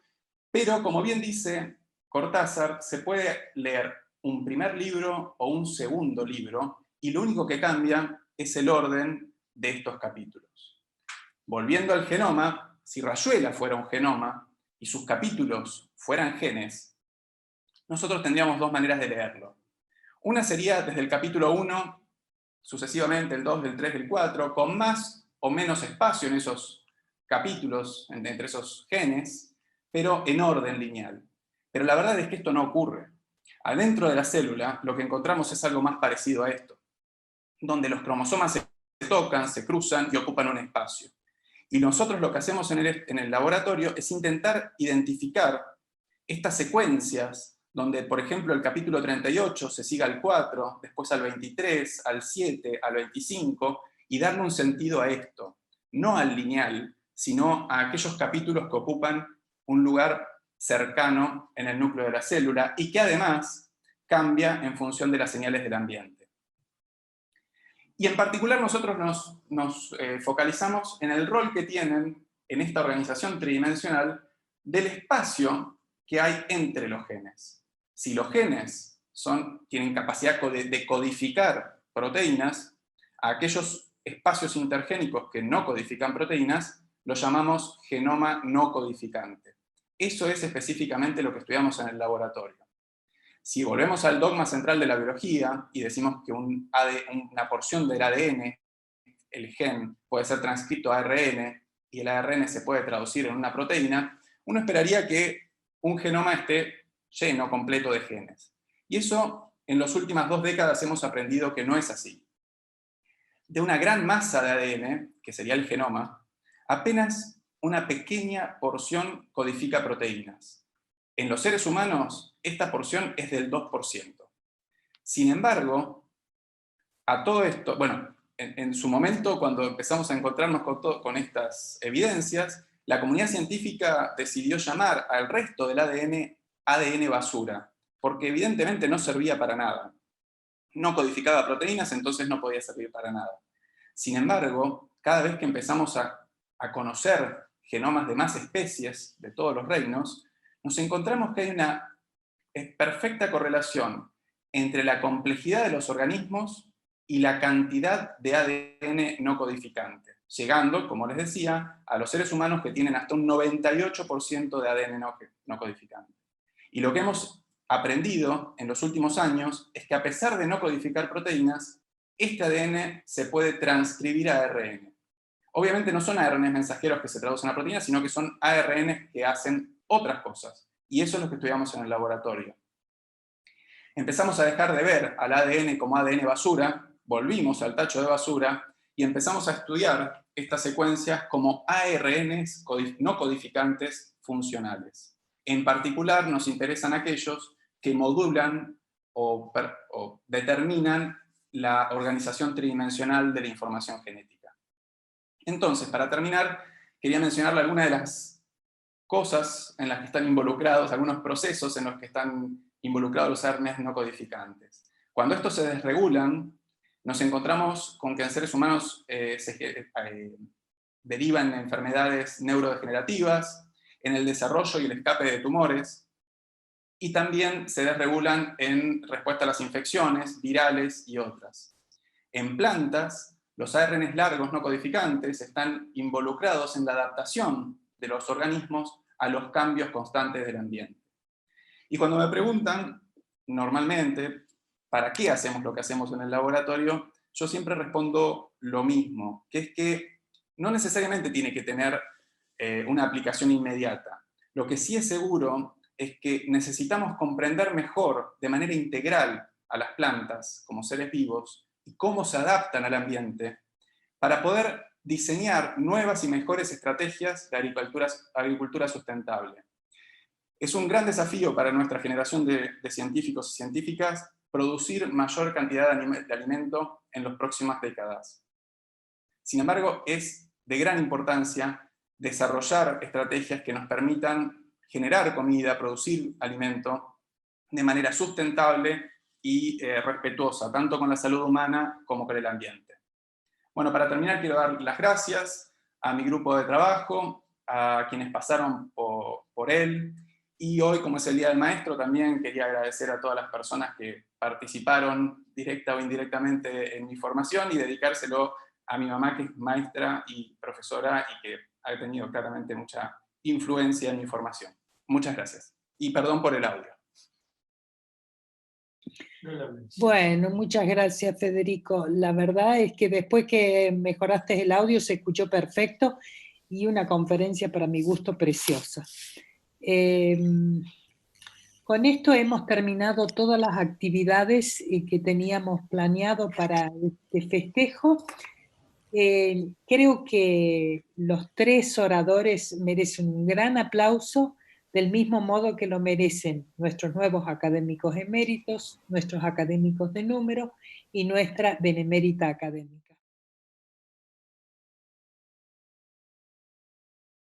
M: pero como bien dice Cortázar, se puede leer un primer libro o un segundo libro, y lo único que cambia es el orden de estos capítulos. Volviendo al genoma, si Rayuela fuera un genoma y sus capítulos fueran genes, nosotros tendríamos 2 maneras de leerlo. Una sería desde el capítulo 1, sucesivamente el 2, el 3, el 4, con más o menos espacio en esos capítulos, entre esos genes, pero en orden lineal. Pero la verdad es que esto no ocurre. Adentro de la célula lo que encontramos es algo más parecido a esto, donde los cromosomas se tocan, se cruzan y ocupan un espacio. Y nosotros lo que hacemos en el laboratorio es intentar identificar estas secuencias, donde, por ejemplo, el capítulo 38 se siga al 4, después al 23, al 7, al 25, y darle un sentido a esto, no al lineal, sino a aquellos capítulos que ocupan un lugar cercano en el núcleo de la célula, y que además cambia en función de las señales del ambiente. Y en particular nosotros nos focalizamos en el rol que tienen en esta organización tridimensional del espacio que hay entre los genes. Si los genes tienen capacidad de codificar proteínas, a aquellos espacios intergénicos que no codifican proteínas, los llamamos genoma no codificante. Eso es específicamente lo que estudiamos en el laboratorio. Si volvemos al dogma central de la biología y decimos que una porción del ADN, el gen, puede ser transcrito a ARN y el ARN se puede traducir en una proteína, uno esperaría que un genoma esté lleno, completo de genes. Y eso, en las últimas 2 décadas hemos aprendido que no es así. De una gran masa de ADN, que sería el genoma, apenas una pequeña porción codifica proteínas. En los seres humanos, esta porción es del 2%. Sin embargo, a todo esto, bueno, en su momento, cuando empezamos a encontrarnos con estas evidencias, la comunidad científica decidió llamar al resto del ADN basura, porque evidentemente no servía para nada. No codificaba proteínas, entonces no podía servir para nada. Sin embargo, cada vez que empezamos a conocer genomas de más especies de todos los reinos, nos encontramos que hay una perfecta correlación entre la complejidad de los organismos y la cantidad de ADN no codificante, llegando, como les decía, a los seres humanos que tienen hasta un 98% de ADN no codificante. Y lo que hemos aprendido en los últimos años es que a pesar de no codificar proteínas, este ADN se puede transcribir a ARN. Obviamente no son ARN mensajeros que se traducen a proteínas, sino que son ARN que hacen otras cosas. Y eso es lo que estudiamos en el laboratorio. Empezamos a dejar de ver al ADN como ADN basura, volvimos al tacho de basura y empezamos a estudiar estas secuencias como ARNs no codificantes funcionales. En particular nos interesan aquellos que modulan o determinan la organización tridimensional de la información genética. Entonces, para terminar, quería mencionarle algunas de las cosas en las que están involucrados, algunos procesos en los que están involucrados los ARNs no codificantes. Cuando estos se desregulan, nos encontramos con que en seres humanos derivan enfermedades neurodegenerativas, en el desarrollo y el escape de tumores, y también se desregulan en respuesta a las infecciones virales y otras. En plantas, los ARNs largos no codificantes están involucrados en la adaptación de los organismos a los cambios constantes del ambiente. Y cuando me preguntan, normalmente, ¿para qué hacemos lo que hacemos en el laboratorio? Yo siempre respondo lo mismo, que es que no necesariamente tiene que tener una aplicación inmediata. Lo que sí es seguro es que necesitamos comprender mejor, de manera integral, a las plantas como seres vivos y cómo se adaptan al ambiente para poder diseñar nuevas y mejores estrategias de agricultura sustentable. Es un gran desafío para nuestra generación de científicos y científicas producir mayor cantidad de alimento en las próximas décadas. Sin embargo, es de gran importancia desarrollar estrategias que nos permitan generar comida, producir alimento de manera sustentable y respetuosa, tanto con la salud humana como con el ambiente. Bueno, para terminar quiero dar las gracias a mi grupo de trabajo, a quienes pasaron por él, y hoy, como es el Día del Maestro, también quería agradecer a todas las personas que participaron directa o indirectamente en mi formación y dedicárselo a mi mamá, que es maestra y profesora y que ha tenido claramente mucha influencia en mi formación. Muchas gracias. Y perdón por el audio.
A: Bueno, muchas gracias, Federico. La verdad es que después que mejoraste el audio se escuchó perfecto y una conferencia para mi gusto preciosa. Con esto hemos terminado todas las actividades que teníamos planeado para este festejo. Creo que los tres oradores merecen un gran aplauso, del mismo modo que lo merecen nuestros nuevos académicos eméritos, nuestros académicos de número y nuestra benemérita académica.